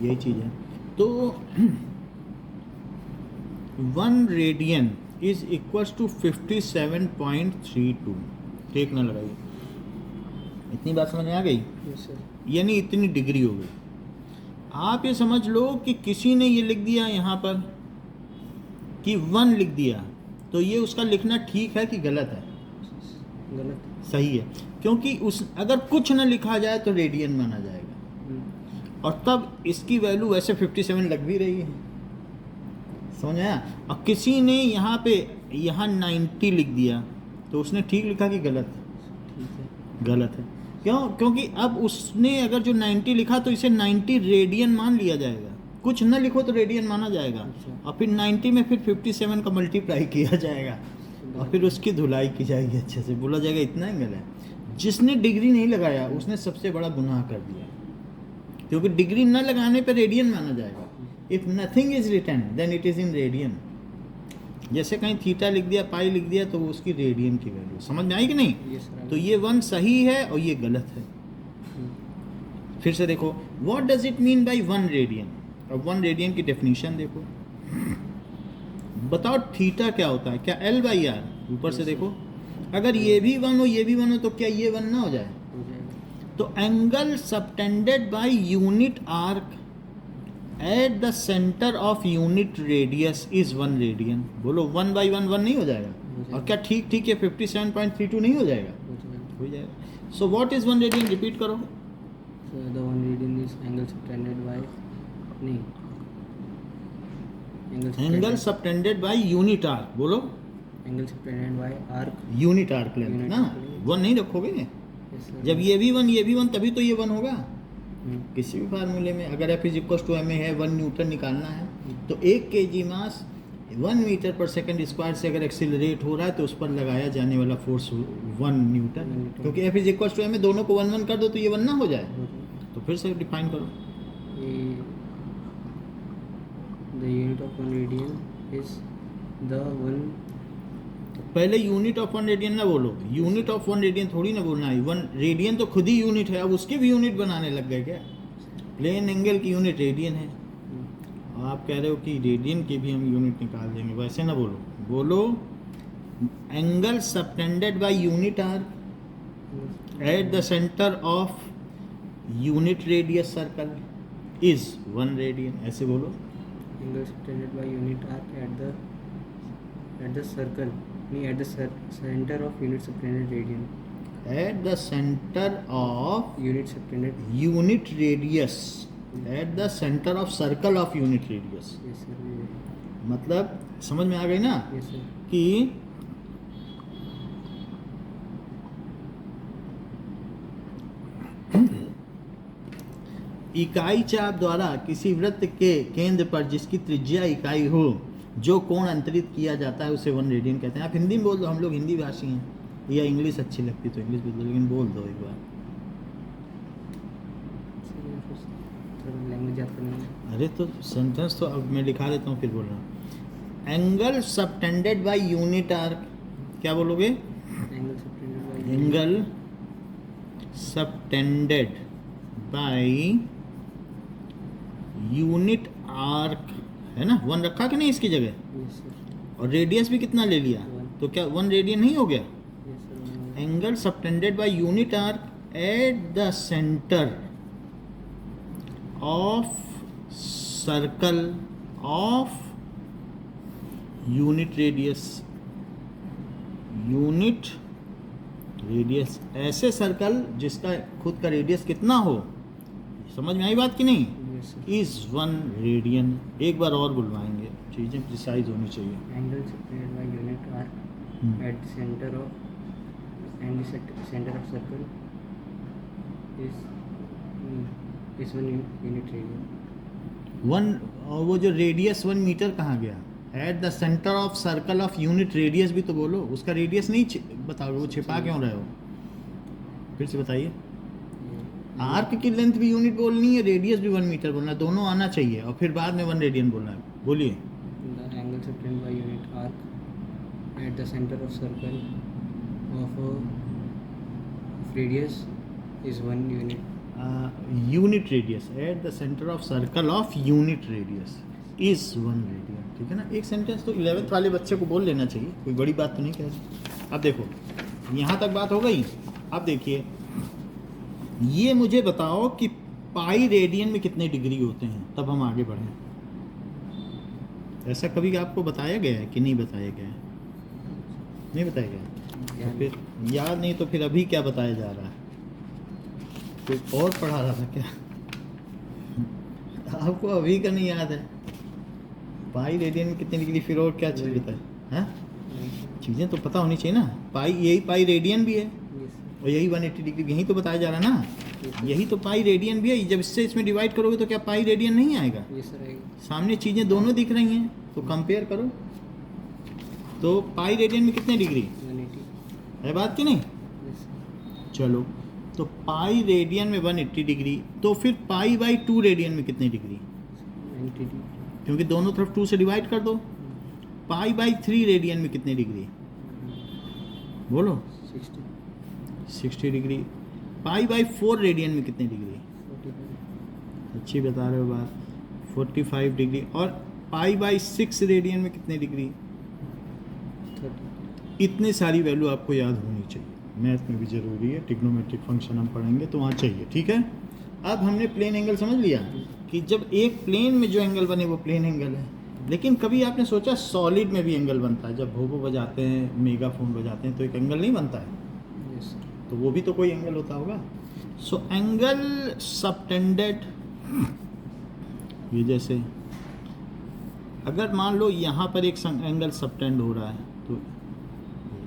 यही चीज़ है। तो 1 रेडियन इज इक्वल्स टू 57.32। ठीक ना लगाइए, इतनी बात समझ में आ गई? यानी इतनी डिग्री हो गई। आप ये समझ लो कि किसी ने ये लिख दिया यहाँ पर कि 1 लिख दिया, तो ये उसका लिखना ठीक है कि गलत है? गलत। सही है, क्योंकि उस अगर कुछ ना लिखा जाए तो रेडियन माना जाएगा। और तब इसकी वैल्यू वैसे 57 लग भी रही है, समझ आया। और किसी ने यहाँ पे यहाँ 90 लिख दिया तो उसने ठीक लिखा कि गलत? ठीक है। गलत है। क्यों? क्योंकि अब उसने अगर जो 90 लिखा तो इसे 90 रेडियन मान लिया जाएगा, कुछ न लिखो तो रेडियन माना जाएगा, अच्छा। और फिर 90 में फिर 57 का मल्टीप्लाई किया जाएगा और फिर उसकी धुलाई की जाएगी अच्छे से, बोला जाएगा इतना एंगल है। जिसने डिग्री नहीं लगाया उसने सबसे बड़ा गुनाह कर दिया, क्योंकि डिग्री न लगाने पर रेडियन माना जाएगा। If nothing is written then it is in radian. जैसे कहीं थीटा लिख दिया, पाई लिख दिया, तो वो उसकी रेडियन की वैल्यू, समझ में आई कि नहीं? ये सर तो ये 1 सही है और ये गलत है। फिर से देखो, what does it mean bye 1 radian. अब 1 रेडियन की डेफिनेशन देखो, बताओ थीटा क्या होता है? क्या L/R? ऊपर से देखो, अगर ये भी 1 हो ये भी 1 हो तो क्या ये 1 ना हो जाए? हो जाएगा। तो angle subtended by unit arc at the centre of unit radius is 1 radian. बोलो 1/1 1 नहीं हो जाएगा? और क्या ठीक ठीक ये 57.32 नहीं हो जाएगा? हो जाएगा। हो जाएगा। सो व्हाट इज 1 रेडियन? रिपीट करो। So the 1 radian is angle subtended by नहीं angle subtended by unit arc. बोलो angle subtended by arc. Unit arc length Unit ना, arc length। 1 नहीं रखोगे। Yes, sir। जब ये भी 1 ये भी 1 तभी तो ये 1 होगा। हम्म। किसी भी फार्मूले में अगर F = ma है, 1 न्यूटन निकालना है, तो 1 kg मास 1 मीटर पर सेकंड स्क्वायर से अगर एक्सिलरेट हो रहा है तो उस पर लगाया जाने वाला फोर्स 1 न्यूटन, न्यूटन। क्योंकि F = ma दोनों को 1 1 कर दो तो ये 1 ना हो जाए। हो जाएगा। तो फिर से डिफाइन करो। The unit of 1 radian is the 1 पहले यूनिट ऑफ 1 रेडियन ना बोलो, यूनिट ऑफ 1 रेडियन थोड़ी ना बोलना है। 1 रेडियन तो खुद ही यूनिट है, अब उसके भी यूनिट बनाने लग गए क्या? प्लेन एंगल की यूनिट रेडियन है, और आप कह रहे हो कि रेडियन की भी हम यूनिट निकाल देंगे। वैसे ना बोलो, बोलो angle subtended by unit arc at the centre of unit radius circle is 1 radian, ऐसे बोलो। angle subtended by unit arc at the circle नहीं at the center of unit subtended radian eight the centre of unit subtended unit radius eight the centre of circle of unit radius. yes sir मतलब समझ में आ गई ना yes sir कि इकाई चाप द्वारा किसी वृत्त के केंद्र पर जिसकी त्रिज्या इकाई हो जो कोण अंतरित किया जाता है उसे 1 रेडियन कहते हैं। आप हिंदी में बोल दो, हम लोग हिंदी भाषी हैं, या इंग्लिश अच्छी लगती तो इंग्लिश बोल दो, लेकिन बोल दो एक बार। थोड़ा लैंग्वेज याद करना है। अरे तो सेंटेंस तो अब मैं लिखा देता हूँ फिर बोल रहा हूँ। Angle subtended by unit arc, क्या बोलोगे? Angle subtended bye angle subtended by unit arc, है ना? 1 रखा कि नहीं इसकी जगह? yes sir और रेडियस भी कितना ले लिया, तो क्या 1 रेडियन नहीं हो गया? yes sir angle subtended by unit arc at the centre of circle of unit radius. Unit radius, ऐसे सर्कल जिसका खुद का रेडियस कितना हो, समझ में आई बात कि नहीं? yes sir is 1 radian. एक बार और बुलवाएंगे, चीज़ें प्रिसाइज होनी चाहिए। angle subtended by unit arc hmm. at the center of and the center of circle is 1 unit radian 1, और वो जो रेडियस 1 मीटर कहाँ गया? Eight the centre of circle of unit radius भी तो बोलो, उसका रेडियस नहीं बताओगे, वो छिपा क्यों रहे हो? फिर से बताइए। आर्क की लेंथ भी यूनिट बोलनी है, रेडियस भी 1 मीटर बोलना है, दोनों आना चाहिए, और फिर बाद में 1 रेडियन बोलना है। बोलिए। the angle subtended by unit arc at the center of circle of radius is 1 unit unit radius eight the centre of circle of unit radius is 1 radian. ठीक है ना? एक सेंटेंस तो 11th वाले बच्चे को बोल लेना चाहिए, कोई बड़ी बात तो नहीं कह रही। अब देखो, यहाँ तक बात हो गई। अब देखिए, ये मुझे बताओ कि पाई रेडियन में कितने डिग्री होते हैं, तब हम आगे बढ़ें। ऐसा कभी आपको बताया गया है कि नहीं बताया गया है? नहीं बताया गया तो फिर याद नहीं, तो फिर अभी क्या बताया जा रहा है? कोई और पढ़ा रहा था क्या? आपको अभी का नहीं याद है? पाई रेडियन में कितनी डिग्री, फिर और क्या चाहिए था? हाँ, चीज़ें तो पता होनी चाहिए ना। पाई, यही पाई रेडियन भी है यस और यही 180 डिग्री, यही तो बताया जा रहा है ना। यही तो पाई रेडियन भी है। जब इससे इसमें डिवाइड करोगे तो क्या पाई रेडियन नहीं आएगा? यस सर आएगा। सामने चीज़ें दोनों दिख रही हैं, तो कंपेयर करो। तो पाई रेडियन में कितने डिग्री 180 है, बात की नहीं? Yes sir. चलो, तो पाई रेडियन में 180 डिग्री, तो फिर पाई बाई 2 रेडियन में कितनी डिग्री? 90 डिग्री। क्योंकि दोनों तरफ 2 से डिवाइड कर दो। पाई बाई 3 रेडियन में कितनी डिग्री? बोलो। 60 डिग्री। पाई बाई 4 रेडियन में कितनी डिग्री? 45 अच्छी बता रहे हो बात, 45 डिग्री। और पाई बाई 6 रेडियन में कितनी डिग्री? 30 इतनी सारी वैल्यू आपको याद होनी चाहिए। मैथ में भी ज़रूरी है, ट्रिग्नोमेट्रिक फंक्शन हम पढ़ेंगे तो वहाँ चाहिए, ठीक है। अब हमने प्लेन एंगल समझ लिया कि जब एक प्लेन में जो एंगल बने वो प्लेन एंगल है। लेकिन कभी आपने सोचा सॉलिड में भी एंगल बनता है? जब भोपो बजाते हैं, मेगाफोन बजाते हैं, तो एक एंगल नहीं बनता है? Yes sir. तो वो भी तो कोई एंगल होता होगा। सो एंगल सबटेंडेड, ये जैसे अगर मान लो यहाँ पर एक एंगल सबटेंड हो रहा है,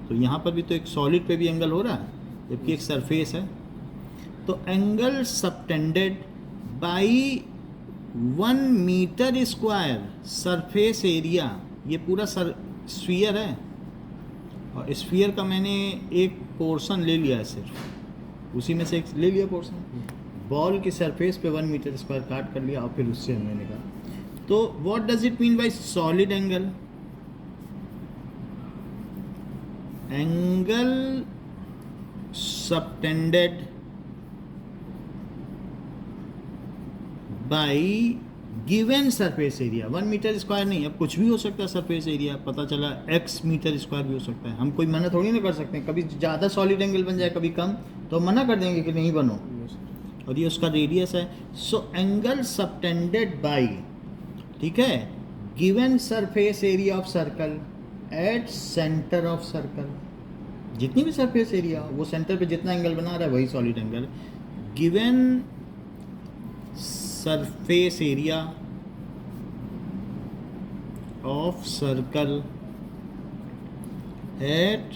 तो यहाँ पर भी तो एक सॉलिड पे भी एंगल हो रहा है, जबकि एक सरफेस है। तो angle subtended by 1 metre square surface area, ये पूरा स्फीयर है, और स्फीयर का मैंने एक पोर्शन ले लिया है, सिर्फ उसी में से एक ले लिया पोर्शन। बॉल की सरफेस पे 1 मीटर स्क्वायर काट कर लिया और फिर उससे हमने निकाला। तो what does it mean by solid angle? Angle subtended by given surface area. 1 metre square नहीं, अब कुछ भी हो सकता है सरफेस एरिया, पता चला x मीटर स्क्वायर भी हो सकता है। हम कोई मना थोड़ी ना कर सकते हैं, कभी ज़्यादा सॉलिड एंगल बन जाए कभी कम, तो मना कर देंगे कि नहीं बनो। Yes sir. और ये उसका रेडियस है। सो एंगल सबटेंडेड बाई, ठीक है, given surface area of circle at centre of circle. जितनी भी सरफेस एरिया हो, वो सेंटर पे जितना एंगल बना रहा है वही solid angle. Given surface area of circle at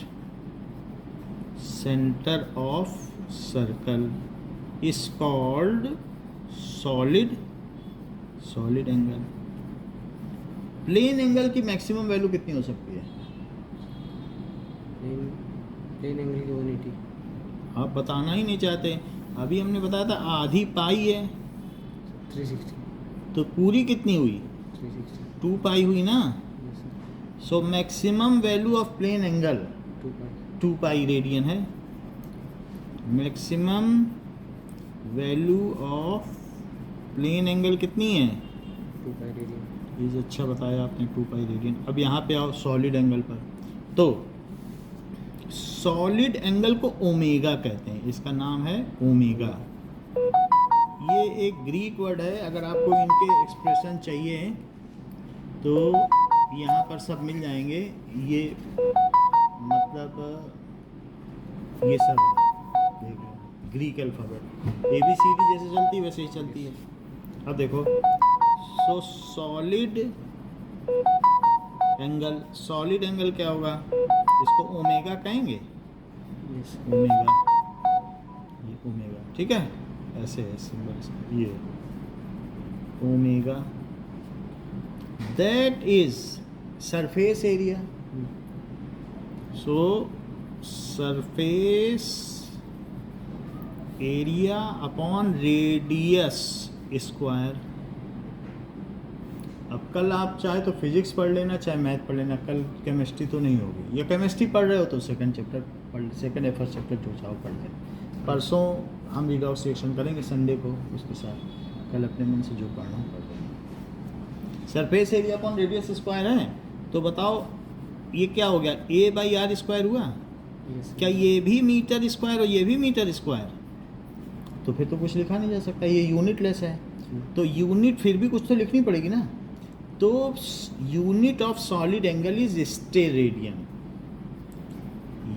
centre of circle is called solid angle. Plane angle की मैक्सिमम वैल्यू कितनी हो सकती है? प्लेन एंगल की 180 आप बताना ही नहीं चाहते। अभी हमने बताया था आधी पाई है, 360 तो पूरी कितनी हुई? 360 2 पाई हुई ना। Yes sir. So maximum value of plane angle 2 pi 2 pi radian है। Maximum value of plane angle कितनी है? 2 पाई रेडियन। ये अच्छा बताया आपने, 2 पाई रेडियन। अब यहाँ पे आओ सॉलिड एंगल पर। तो सॉलिड एंगल को ओमेगा कहते हैं, इसका नाम है ओमेगा। ये एक ग्रीक वर्ड है। अगर आपको इनके एक्सप्रेशन चाहिए तो यहाँ पर सब मिल जाएंगे। ये मतलब ये सब है, ग्रीक अल्फ़ाबेट, ABCD जैसे चलती है वैसे ही चलती है। अब देखो, सो सॉलिड एंगल क्या होगा? इसको ओमेगा कहेंगे। यस ओमेगा, ये ओमेगा, ठीक है, ऐसे है सिंबल, ये omega. That is surface area. So surface area upon radius square. अब कल आप चाहे तो फिजिक्स पढ़ लेना, चाहे मैथ पढ़ लेना, कल केमिस्ट्री तो नहीं होगी। या केमिस्ट्री पढ़ रहे हो तो सेकंड चैप्टर पढ़, सेकंड या फर्स्ट चैप्टर जो चाहो पढ़ लेना। परसों हम रीड आउट सेक्शन करेंगे संडे को, उसके साथ कल अपने मन से जो पढ़ना हो पढ़ लेना। Surface area upon radius square है, तो बताओ ये क्या हो गया? A/r स्क्वायर हुआ। यस क्या ये भी मीटर स्क्वायर और ये भी मीटर स्क्वायर? तो फिर तो कुछ लिखा नहीं जा सकता, ये यूनिटलेस है। तो यूनिट फिर भी कुछ तो लिखनी पड़ेगी ना। तो unit of solid angle is steradian.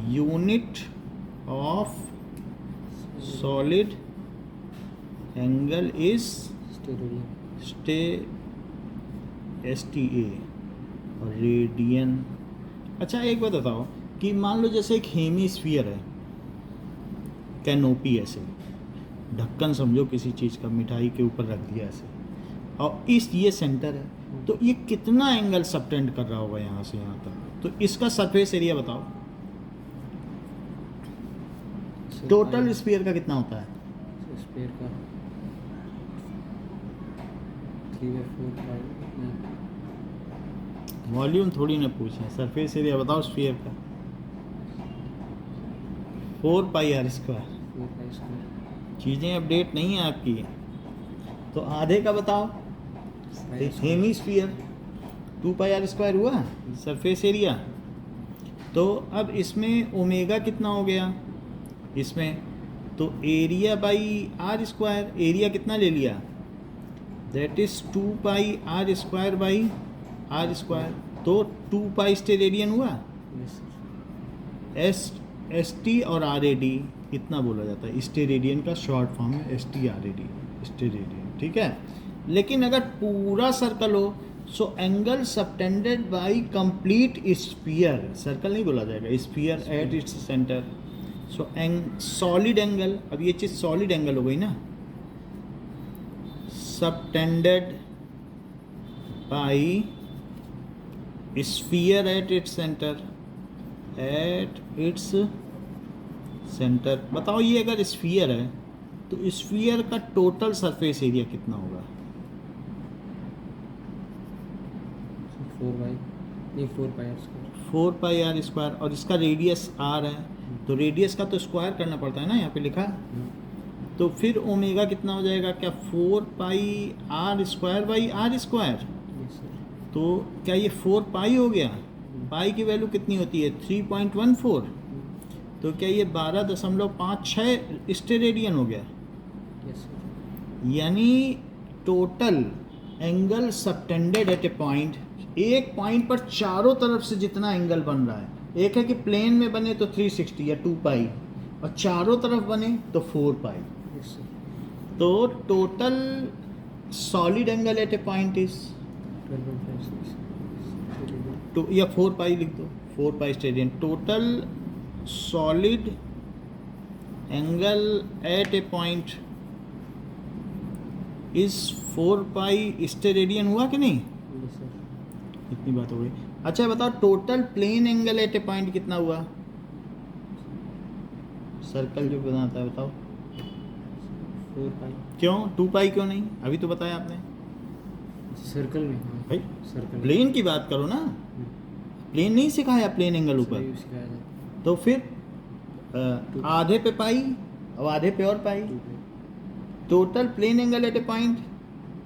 Unit of solid angle is steradian. Stay STA और रेडियन। अच्छा एक बात बताओ कि मान लो जैसे एक हेमीस्फीयर है, कैनोपी ऐसे ढक्कन समझो किसी चीज़ का, मिठाई के ऊपर रख दिया ऐसे, और ये सेंटर है, तो ये कितना एंगल सबटेंड कर रहा होगा यहाँ से यहाँ तक? तो इसका सरफेस एरिया बताओ, टोटल स्फीयर का कितना होता है? स्फीयर का 3/4 पाई। वॉल्यूम थोड़ी ना पूछें, सरफेस एरिया बताओ स्फीयर का। 4 पाई r स्क्वायर। 4 pi square. चीज़ें अपडेट नहीं है आपकी। तो आधे का बताओ, हेमीस्फीयर 2 पाई r स्क्वायर हुआ सरफेस एरिया। तो अब इसमें ओमेगा कितना हो गया इसमें? तो area by r square, area कितना ले लिया? That is 2 pi r square by r square. तो 2 पाई स्टेरेडियन हुआ। Yes sir. ST और RAD इतना बोला जाता है, स्टेरेडियन का शॉर्ट फॉर्म है ST/RAD, स्टेरेडियन, ठीक है। लेकिन अगर पूरा सर्कल हो, सो angle subtended bye complete sphere, circle नहीं बोला जाएगा, sphere at its centre. So solid angle, अब ये चीज़ सॉलिड एंगल हो गई ना, subtended bye sphere at its centre, at its centre. बताओ ये अगर स्फीयर है तो स्फीयर का टोटल सरफेस एरिया कितना होगा? 4 पाई r स्क्वायर। 4 पाई r स्क्वायर, और इसका रेडियस r है, तो रेडियस का तो स्क्वायर करना पड़ता है ना, यहाँ पे लिखा है। तो फिर ओमेगा कितना हो जाएगा? क्या 4 पाई r square by r square. Yes sir. तो क्या ये 4 पाई हो गया? पाई की वैल्यू कितनी होती है? 3.14। तो क्या ये 12.56 स्टेरेडियन हो गया? Yes sir. यानी total angle subtended at a point, एक पॉइंट पर चारों तरफ से जितना एंगल बन रहा है, एक है कि प्लेन में बने तो 360 या 2 पाई, और चारों तरफ बने तो 4 पाई। Yes sir. तो total solid angle at a point is 12.56 तो, या 4 पाई लिख दो, 4 pi steradian. Total solid angle at a point is 4 pi steradian हुआ कि नहीं? Yes sir. इतनी बात हो गई। अच्छा बताओ total plane angle at a point कितना हुआ? सर्कल जो बनाता है बताओ। 4 पाई। क्यों 2 पाई क्यों नहीं? अभी तो बताया आपने सर्कल में। हाँ भाई, सर्कल। प्लेन की बात करो ना, प्लेन नहीं सिखाया, प्लेन एंगल ऊपर। सही सिखाया था। तो फिर आधे पे पाई और आधे पे और पाई। 2 पाई। Total plane angle at a point,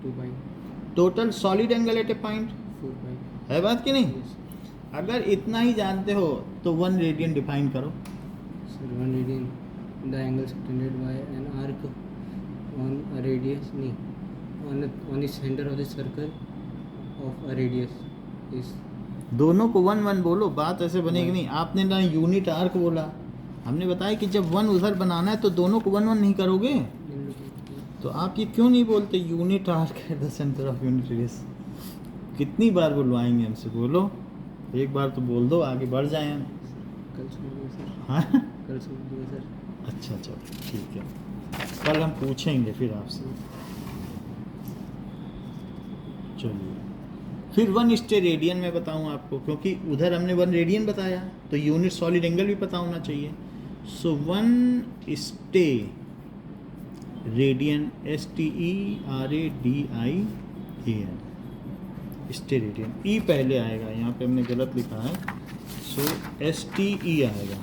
2 pi. Total solid angle at a point, 4 पाई। है बात कि नहीं? यस अगर इतना ही जानते हो तो 1 रेडियन डिफाइन करो। Sir. 1 radian the angle subtended by an arc on a radius नहीं on the centre of the circle of a radius is. दोनों को 1 1 बोलो, बात ऐसे बनेगी नहीं। आपने ना यूनिट आर्क बोला, हमने बताया कि जब 1 उधर बनाना है तो दोनों को 1 1 नहीं करोगे। तो आप ये क्यों नहीं बोलते unit arc at the centre of unit radius? कितनी बार बुलवाएंगे हमसे? बोलो, एक बार तो बोल दो, आगे बढ़ जाए हम। कल सुनिए सर। हाँ कल सुनिए सर। अच्छा चलो ठीक है, कल हम पूछेंगे फिर आपसे। चलिए फिर 1 स्टेरेडियन में बताऊं आपको, क्योंकि उधर हमने 1 रेडियन बताया, तो यूनिट सॉलिड एंगल भी पता होना चाहिए। सो 1 स्टे रेडियन, STERADIAN, स्टेरेडियन। ई पहले आएगा, यहाँ पे हमने गलत लिखा है, सो STE आएगा,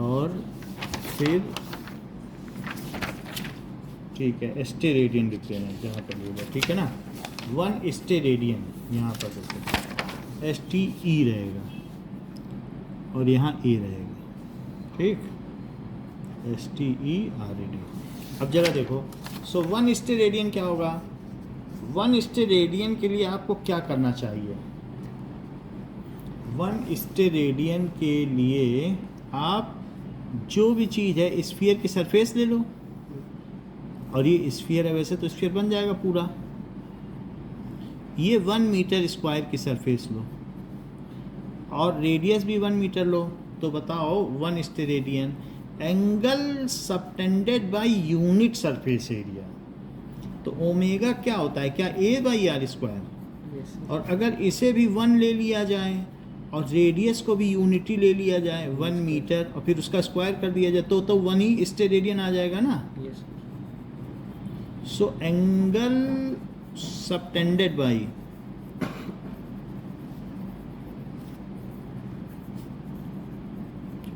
और फिर ठीक है स्टेरेडियन लिख देना जहाँ पर होगा, ठीक है ना। 1 स्टेरेडियन यहाँ पर देखो STE रहेगा और यहाँ A रहेगा, ठीक, STERAD। अब जरा देखो, सो 1 स्टेरेडियन क्या होगा? 1 स्टेरेडियन के लिए आपको क्या करना चाहिए? 1 स्टेरेडियन के लिए आप जो भी चीज़ है, स्फीयर की सरफेस ले लो, और ये स्फीयर है, वैसे तो स्फीयर बन जाएगा पूरा। ये 1 मीटर स्क्वायर की सरफेस लो और रेडियस भी 1 मीटर लो, तो बताओ 1 steradian angle subtended by unit surface area. तो ओमेगा क्या होता है, क्या a by are square. Yes, sir. और अगर इसे भी 1 ले लिया जाए और रेडियस को भी यूनिटी ले लिया जाए 1 मीटर और फिर उसका स्क्वायर कर दिया जाए तो 1 ही स्टेरेडियन आ जाएगा ना। Yes, sir. So angle subtended by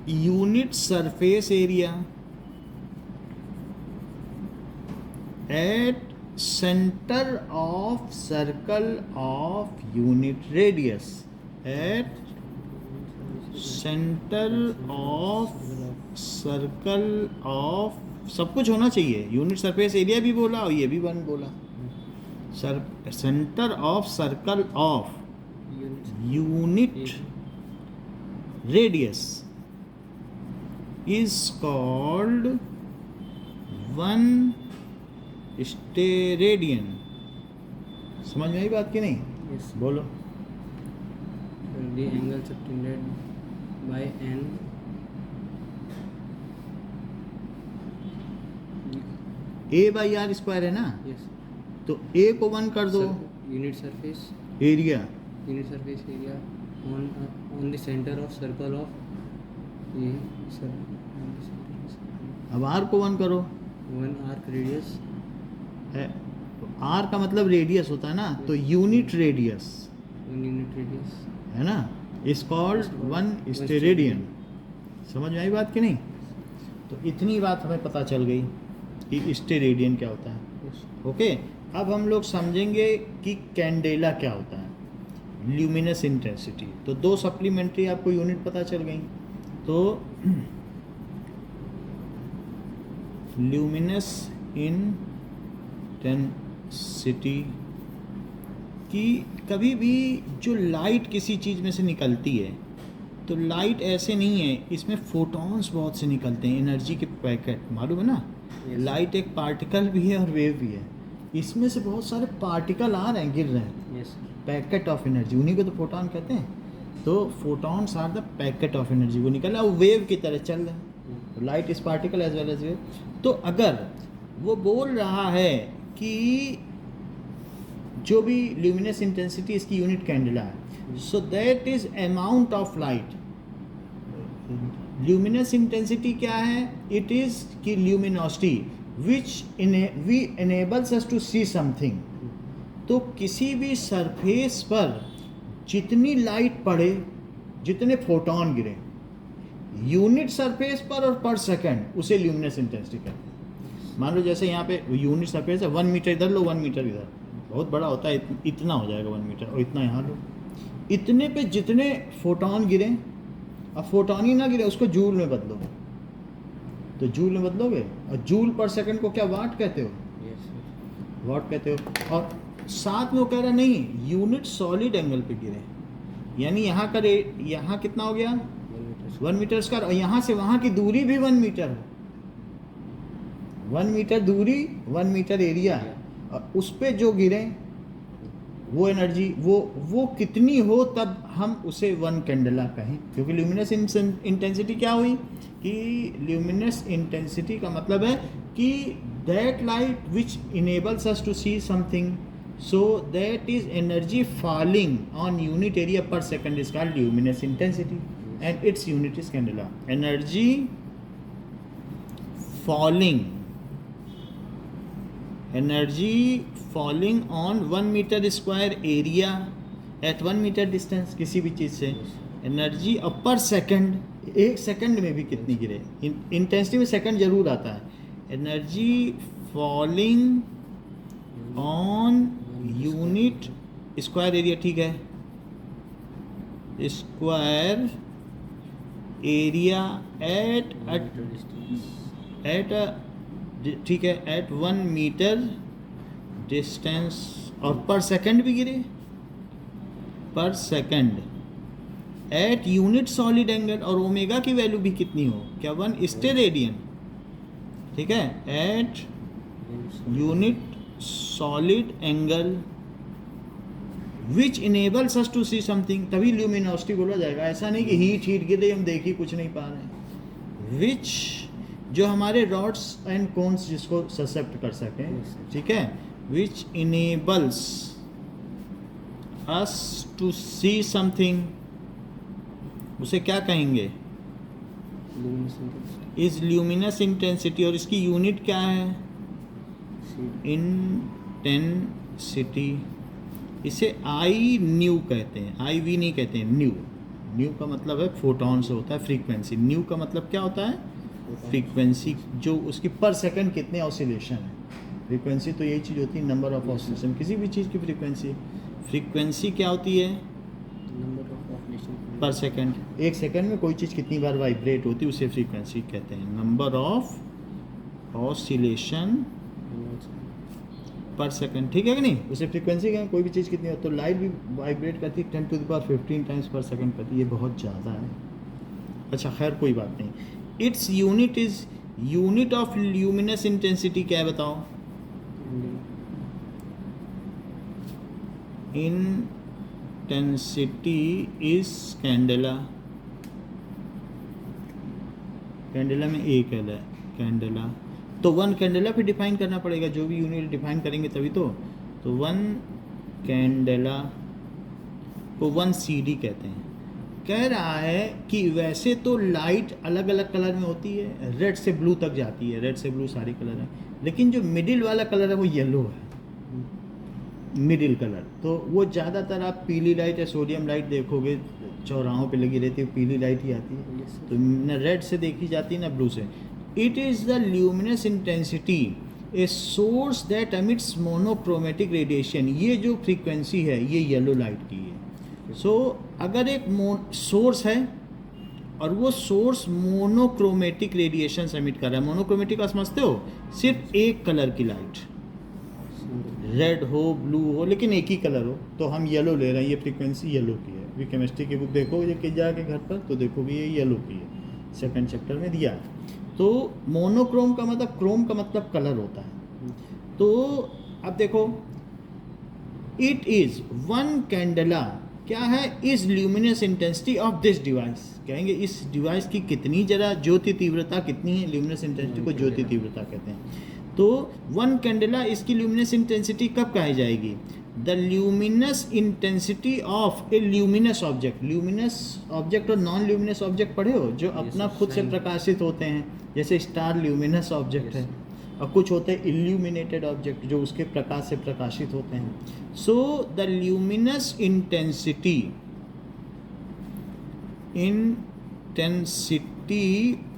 unit surface area at centre of circle of unit radius eight centre of circle of, सब कुछ होना चाहिए, यूनिट सरफेस एरिया भी बोला और ये भी 1 बोला। Centre of circle of Units. Unit radius is called 1 steradian. समझ में आई बात की नहीं? Yes, sir. बोलो। The angle subtended by n A by are square है ना, yes तो ए को 1 कर दो, unit surface area area on the center of circle of ये sir on the center of circle. अब आर को 1 करो, 1 arc radius है आर का मतलब रेडियस होता है ना, तो यूनिट रेडियस 1 unit radius. है ना, इज कॉल्ड 1 स्टेरेडियन। समझ में आई बात की नहीं? तो इतनी बात हमें पता चल गई कि स्टेरेडियन क्या होता है। Yes. ओके, अब हम लोग समझेंगे कि कैंडेला क्या होता है, ल्यूमिनस इंटेंसिटी। तो 2 सप्लीमेंट्री आपको यूनिट पता चल गई। तो ल्यूमिनस इंटेंसिटी कि कभी भी जो लाइट किसी चीज़ में से निकलती है तो लाइट ऐसे नहीं है, इसमें फोटॉन्स बहुत से निकलते हैं, एनर्जी के पैकेट, मालूम है ना। Yes. लाइट एक पार्टिकल भी है और वेव भी है, इसमें से बहुत सारे पार्टिकल आ रहे हैं, गिर रहे हैं, Yes, sir. Packet of energy, उन्हीं को तो फोटॉन कहते हैं। तो photons are the packet of energy, वो निकल रहा है, वो वेव की तरह चल रहा है। Light is particle as well as wave. तो अगर वो बोल रहा है कि जो भी ल्यूमिनस इंटेंसिटी इसकी यूनिट कैंडेला है, so that is amount of light. Luminous intensity क्या है? इट इज की luminosity which we enables us to see something. तो किसी भी सरफेस पर जितनी लाइट पड़े, जितने फोटॉन गिरे यूनिट सरफेस पर और पर सेकंड, उसे ल्यूमिनस इंटेंसिटी कहते हैं। मान लो जैसे यहाँ पे यूनिट सरफेस है, 1 मीटर इधर लो, 1 मीटर इधर, बहुत बड़ा होता है, इतना हो जाएगा 1 मीटर, और इतना यहाँ लो, इतने पे जितने फोटॉन गिरे, अब फोटॉन ही ना गिरे उसको जूल में बदलो, तो जूल में बदलोगे, और जूल पर सेकंड को क्या वाट कहते हो? Yes, sir. वाट कहते हो। और साथ में वो कह रहा नहीं, यूनिट सॉलिड एंगल पे गिरे, यानी यहाँ का यहाँ कितना हो गया 1 meter. 1 मीटर स्क्वायर, और यहाँ से वहाँ की दूरी भी 1 मीटर हो, 1 मीटर दूरी 1 मीटर एरिया, और उस पे जो गिरे वो एनर्जी वो कितनी हो तब हम उसे 1 कैंडेला कहें। क्योंकि ल्यूमिनस इंटेंसिटी क्या हुई कि ल्यूमिनस इंटेंसिटी का मतलब है कि that light which enables us to see something, so that is energy falling on unit area per second is called luminous intensity, and its unit is candela. Energy falling on 1 meter square area at 1 meter distance, किसी भी चीज़ से energy और पर second, 1 second में भी कितनी गिरे, intensity में सेकंड जरूर आता है। Energy falling on unit square area, ठीक है, स्क्वायर एरिया एट ठीक है, एट 1 मीटर डिस्टेंस, और पर सेकंड भी गिरे, पर second at unit solid angle, और ओमेगा की वैल्यू भी कितनी हो, क्या 1 स्टेरेडियन, ठीक है, at unit solid angle which enables us to see something, तभी ल्यूमिनोसिटी बोला जाएगा। ऐसा नहीं कि हीट गिर रही हम देख ही कुछ नहीं पा रहे हैं। विच जो हमारे रॉड्स एंड कोन्स जिसको ससेप्ट कर सकें, ठीक है, which enables us to see something, उसे क्या कहेंगे, इज ल्यूमिनस इंटेंसिटी। और इसकी यूनिट क्या है, इंटेंसिटी। इसे आई न्यू कहते हैं, आई वी नहीं कहते हैं, न्यू। न्यू का मतलब है फोटॉन से होता है फ्रीक्वेंसी, न्यू का मतलब क्या होता है, फ्रीक्वेंसी, जो उसकी पर सेकंड कितने ऑसिलेशन है। फ्रीक्वेंसी तो यही चीज़ होती है, नंबर ऑफ ऑसिलेशन, किसी भी चीज़ की फ्रीक्वेंसी। फ्रीक्वेंसी क्या होती है, पर सेकंड। एक सेकंड में कोई चीज़ कितनी बार वाइब्रेट होती है उसे फ्रीक्वेंसी कहते हैं। नंबर ऑफ ऑसिलेशन पर सेकंड, ठीक है कि नहीं, उसे फ्रीक्वेंसी कहें। कोई भी चीज़ कितनी हो, तो लाइट भी वाइब्रेट करती है 10⁻15 टाइम्स पर सेकंड करती है, ये बहुत ज़्यादा है। अच्छा खैर कोई बात नहीं। Its unit is unit of luminous intensity क्या है बताओ, इंटेंसिटी इज कैंडेला। कैंडेला में एक एल है, कैंडेला, तो 1 कैंडेला फिर डिफाइन करना पड़ेगा, जो भी यूनिट डिफाइन करेंगे तभी तो 1 कैंडेला को 1 CD कहते हैं। कह रहा है कि वैसे तो लाइट अलग अलग कलर में होती है, रेड से ब्लू तक जाती है, रेड से ब्लू सारी कलर है, लेकिन जो मिडिल वाला कलर है वो येलो है, मिडिल कलर। तो वो ज़्यादातर आप पीली लाइट या सोडियम लाइट देखोगे चौराहों पे लगी रहती है, पीली लाइट ही आती है, तो न रेड से देखी जाती है ना ब्लू से। It is the luminous intensity a source that emits monochromatic radiation. ये जो फ्रीक्वेंसी है ये येलो लाइट की है। सो अगर एक सोर्स है और वो सोर्स मोनोक्रोमेटिक रेडिएशन एमिट कर रहा है, मोनोक्रोमेटिक आप समझते हो, सिर्फ एक कलर की लाइट, रेड हो ब्लू हो लेकिन एक ही कलर हो, तो हम येलो ले रहे हैं, ये फ्रीक्वेंसी येलो की है। अभी केमिस्ट्री की बुक देखोगे कि जाके घर पर तो देखोगे ये येलो की है, सेकंड चैप्टर में दिया है। तो मोनोक्रोम का मतलब, क्रोम का मतलब कलर होता है। तो अब देखो, इट इज 1 कैंडेला क्या है, is luminous intensity of this device. कहेंगे इस डिवाइस की कितनी जरा ज्योति तीव्रता कितनी है, ल्यूमिनस इंटेंसिटी को ज्योति तीव्रता कहते हैं। तो 1 कैंडेला इसकी ल्यूमिनस इंटेंसिटी कब कही जाएगी, the luminous intensity of a luminous object. Luminous object और नॉन ल्यूमिनस ऑब्जेक्ट पढ़े हो, जो अपना खुद से प्रकाशित होते हैं, जैसे स्टार ल्यूमिनस ऑब्जेक्ट है, और कुछ होते हैं इल्यूमिनेटेड ऑब्जेक्ट जो उसके प्रकाश से प्रकाशित होते हैं। So the luminous intensity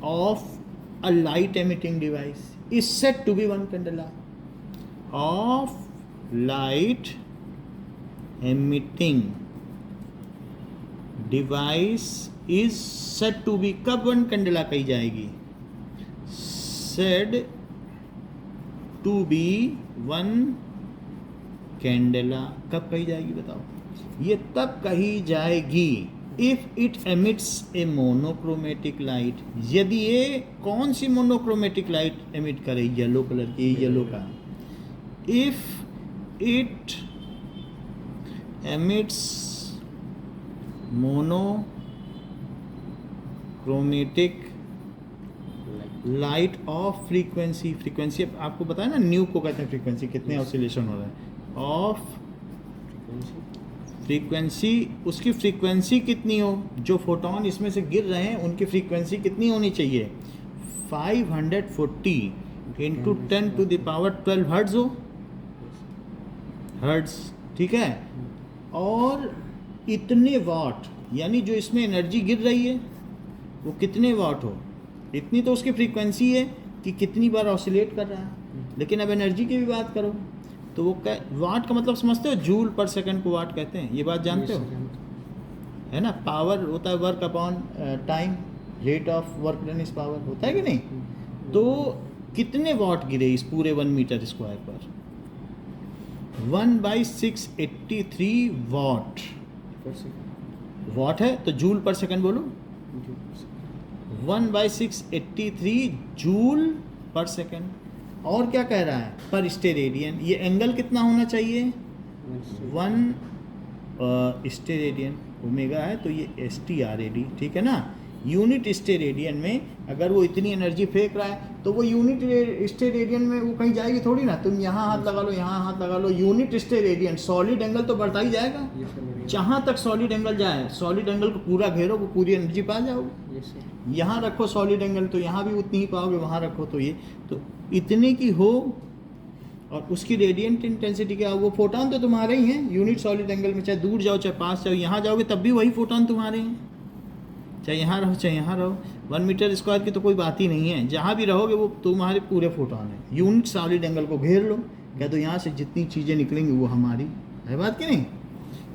of a light emitting device is said to be 1 candela of light emitting device is said to be, कब 1 candela कही जाएगी, said to be 1 candela कब कही जाएगी बताओ, ये तब कही जाएगी if it emits a monochromatic light. यदि ये कौन सी मोनोक्रोमेटिक लाइट एमिट करे, येलो कलर की, येलो का, if it emits monochromatic light of frequency. Frequency आपको बताया ना, न्यू को कहते हैं फ्रीक्वेंसी, कितने ऑसिलेशन हो रहे हैं, ऑफ फ्रीक्वेंसी। उसकी फ्रीक्वेंसी कितनी हो, जो फोटोन इसमें से गिर रहे हैं उनकी फ्रीक्वेंसी कितनी होनी चाहिए, 540 इंटू 10⁻12 हर्ट्ज हो, हर्ट्ज, ठीक है। और इतने वाट, यानी जो इसमें एनर्जी गिर रही है वो कितने वाट हो, इतनी तो उसकी फ्रीक्वेंसी है कि कितनी बार ऑसिलेट कर रहा है। लेकिन अब एनर्जी की भी बात करो तो वो वाट का मतलब समझते हो, जूल पर सेकंड को वाट कहते हैं, ये बात जानते हो, है ना। पावर होता है work upon time, rate of work done is power, होता है कि नहीं। तो कितने वाट गिरे इस पूरे 1 मीटर स्क्वायर पर, 1/683 वाट। वाट है तो जूल पर सेकंड बोलो, 1/683 जूल पर सेकंड। और क्या कह रहा है, पर स्टेरेडियन। ये एंगल कितना होना चाहिए, 1 स्टेरेडियन। ओमेगा है तो ये STRAD, ठीक है ना। यूनिट स्टेरेडियन में अगर वो इतनी एनर्जी फेंक रहा है तो वो यूनिट स्टेरेडियन में वो कहीं जाएगी थोड़ी ना। तुम यहाँ हाथ लगा लो, यहाँ हाथ लगा लो, यूनिट स्टेरेडियन, सॉलिड एंगल तो बढ़ता ही जाएगा। Yes, sir. जहाँ तक सॉलिड एंगल जाए, सॉलिड एंगल को पूरा घेरो, वो पूरी एनर्जी पा जाओगे। Yes, sir. यहाँ रखो सॉलिड एंगल तो यहाँ भी उतनी ही पाओगे, वहाँ रखो तो ये, तो इतने की हो। और उसकी रेडिएंट इंटेंसिटी क्या, वो फोटोन तो तुम्हारे ही हैं यूनिट सॉलिड एंगल में, चाहे दूर जाओ चाहे पास जाओ, यहाँ जाओगे तब भी वही फोटोन तुम्हारे हैं, चाहे यहाँ रहो चाहे यहाँ रहो। 1 मीटर स्क्वायर की तो कोई बात ही नहीं है, जहाँ भी रहोगे वो तुम्हारे पूरे फोटोन हैं। यूनिट सॉलिड एंगल को घेर लो, क्या तो यहाँ से जितनी चीज़ें निकलेंगी वो हमारी है, बात कि नहीं।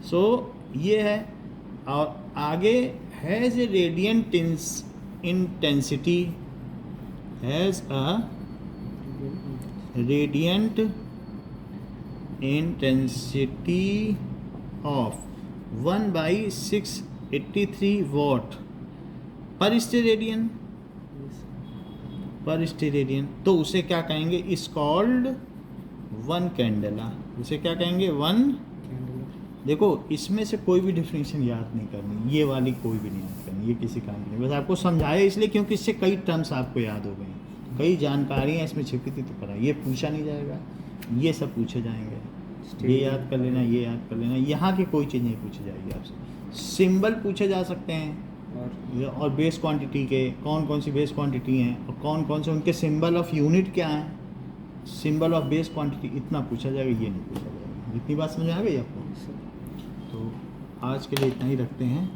सो ये है। और आगे has a radiant intensity, has a radiant intensity of 1/683 what पर स्टेरेडियन, पर स्टेरेडियन। तो उसे क्या कहेंगे, इज कॉल्ड 1 कैंडेला। उसे क्या कहेंगे, 1। देखो इसमें से कोई भी डिफिनेशन याद नहीं करनी, ये वाली कोई भी नहीं याद करनी, ये किसी काम की नहीं, बस आपको समझाया इसलिए क्योंकि इससे कई टर्म्स आपको याद हो गई, कई जानकारियाँ इसमें छिपी थी, तो पढ़ा, ये पूछा नहीं जाएगा, ये सब पूछे जाएंगे। ये याद कर लेना, ये याद कर लेना, यहाँ की कोई चीज़ नहीं पूछी जाएगी आपसे। सिंबल पूछे जा सकते हैं, और बेस क्वांटिटी के कौन कौन सी बेस क्वांटिटी हैं, और कौन कौन से उनके सिंबल ऑफ यूनिट क्या हैं, सिंबल ऑफ बेस क्वांटिटी, इतना पूछा जाएगा, ये नहीं पूछा जाएगा। इतनी बात समझ आ गई आपको। तो आज के लिए इतना ही रखते हैं।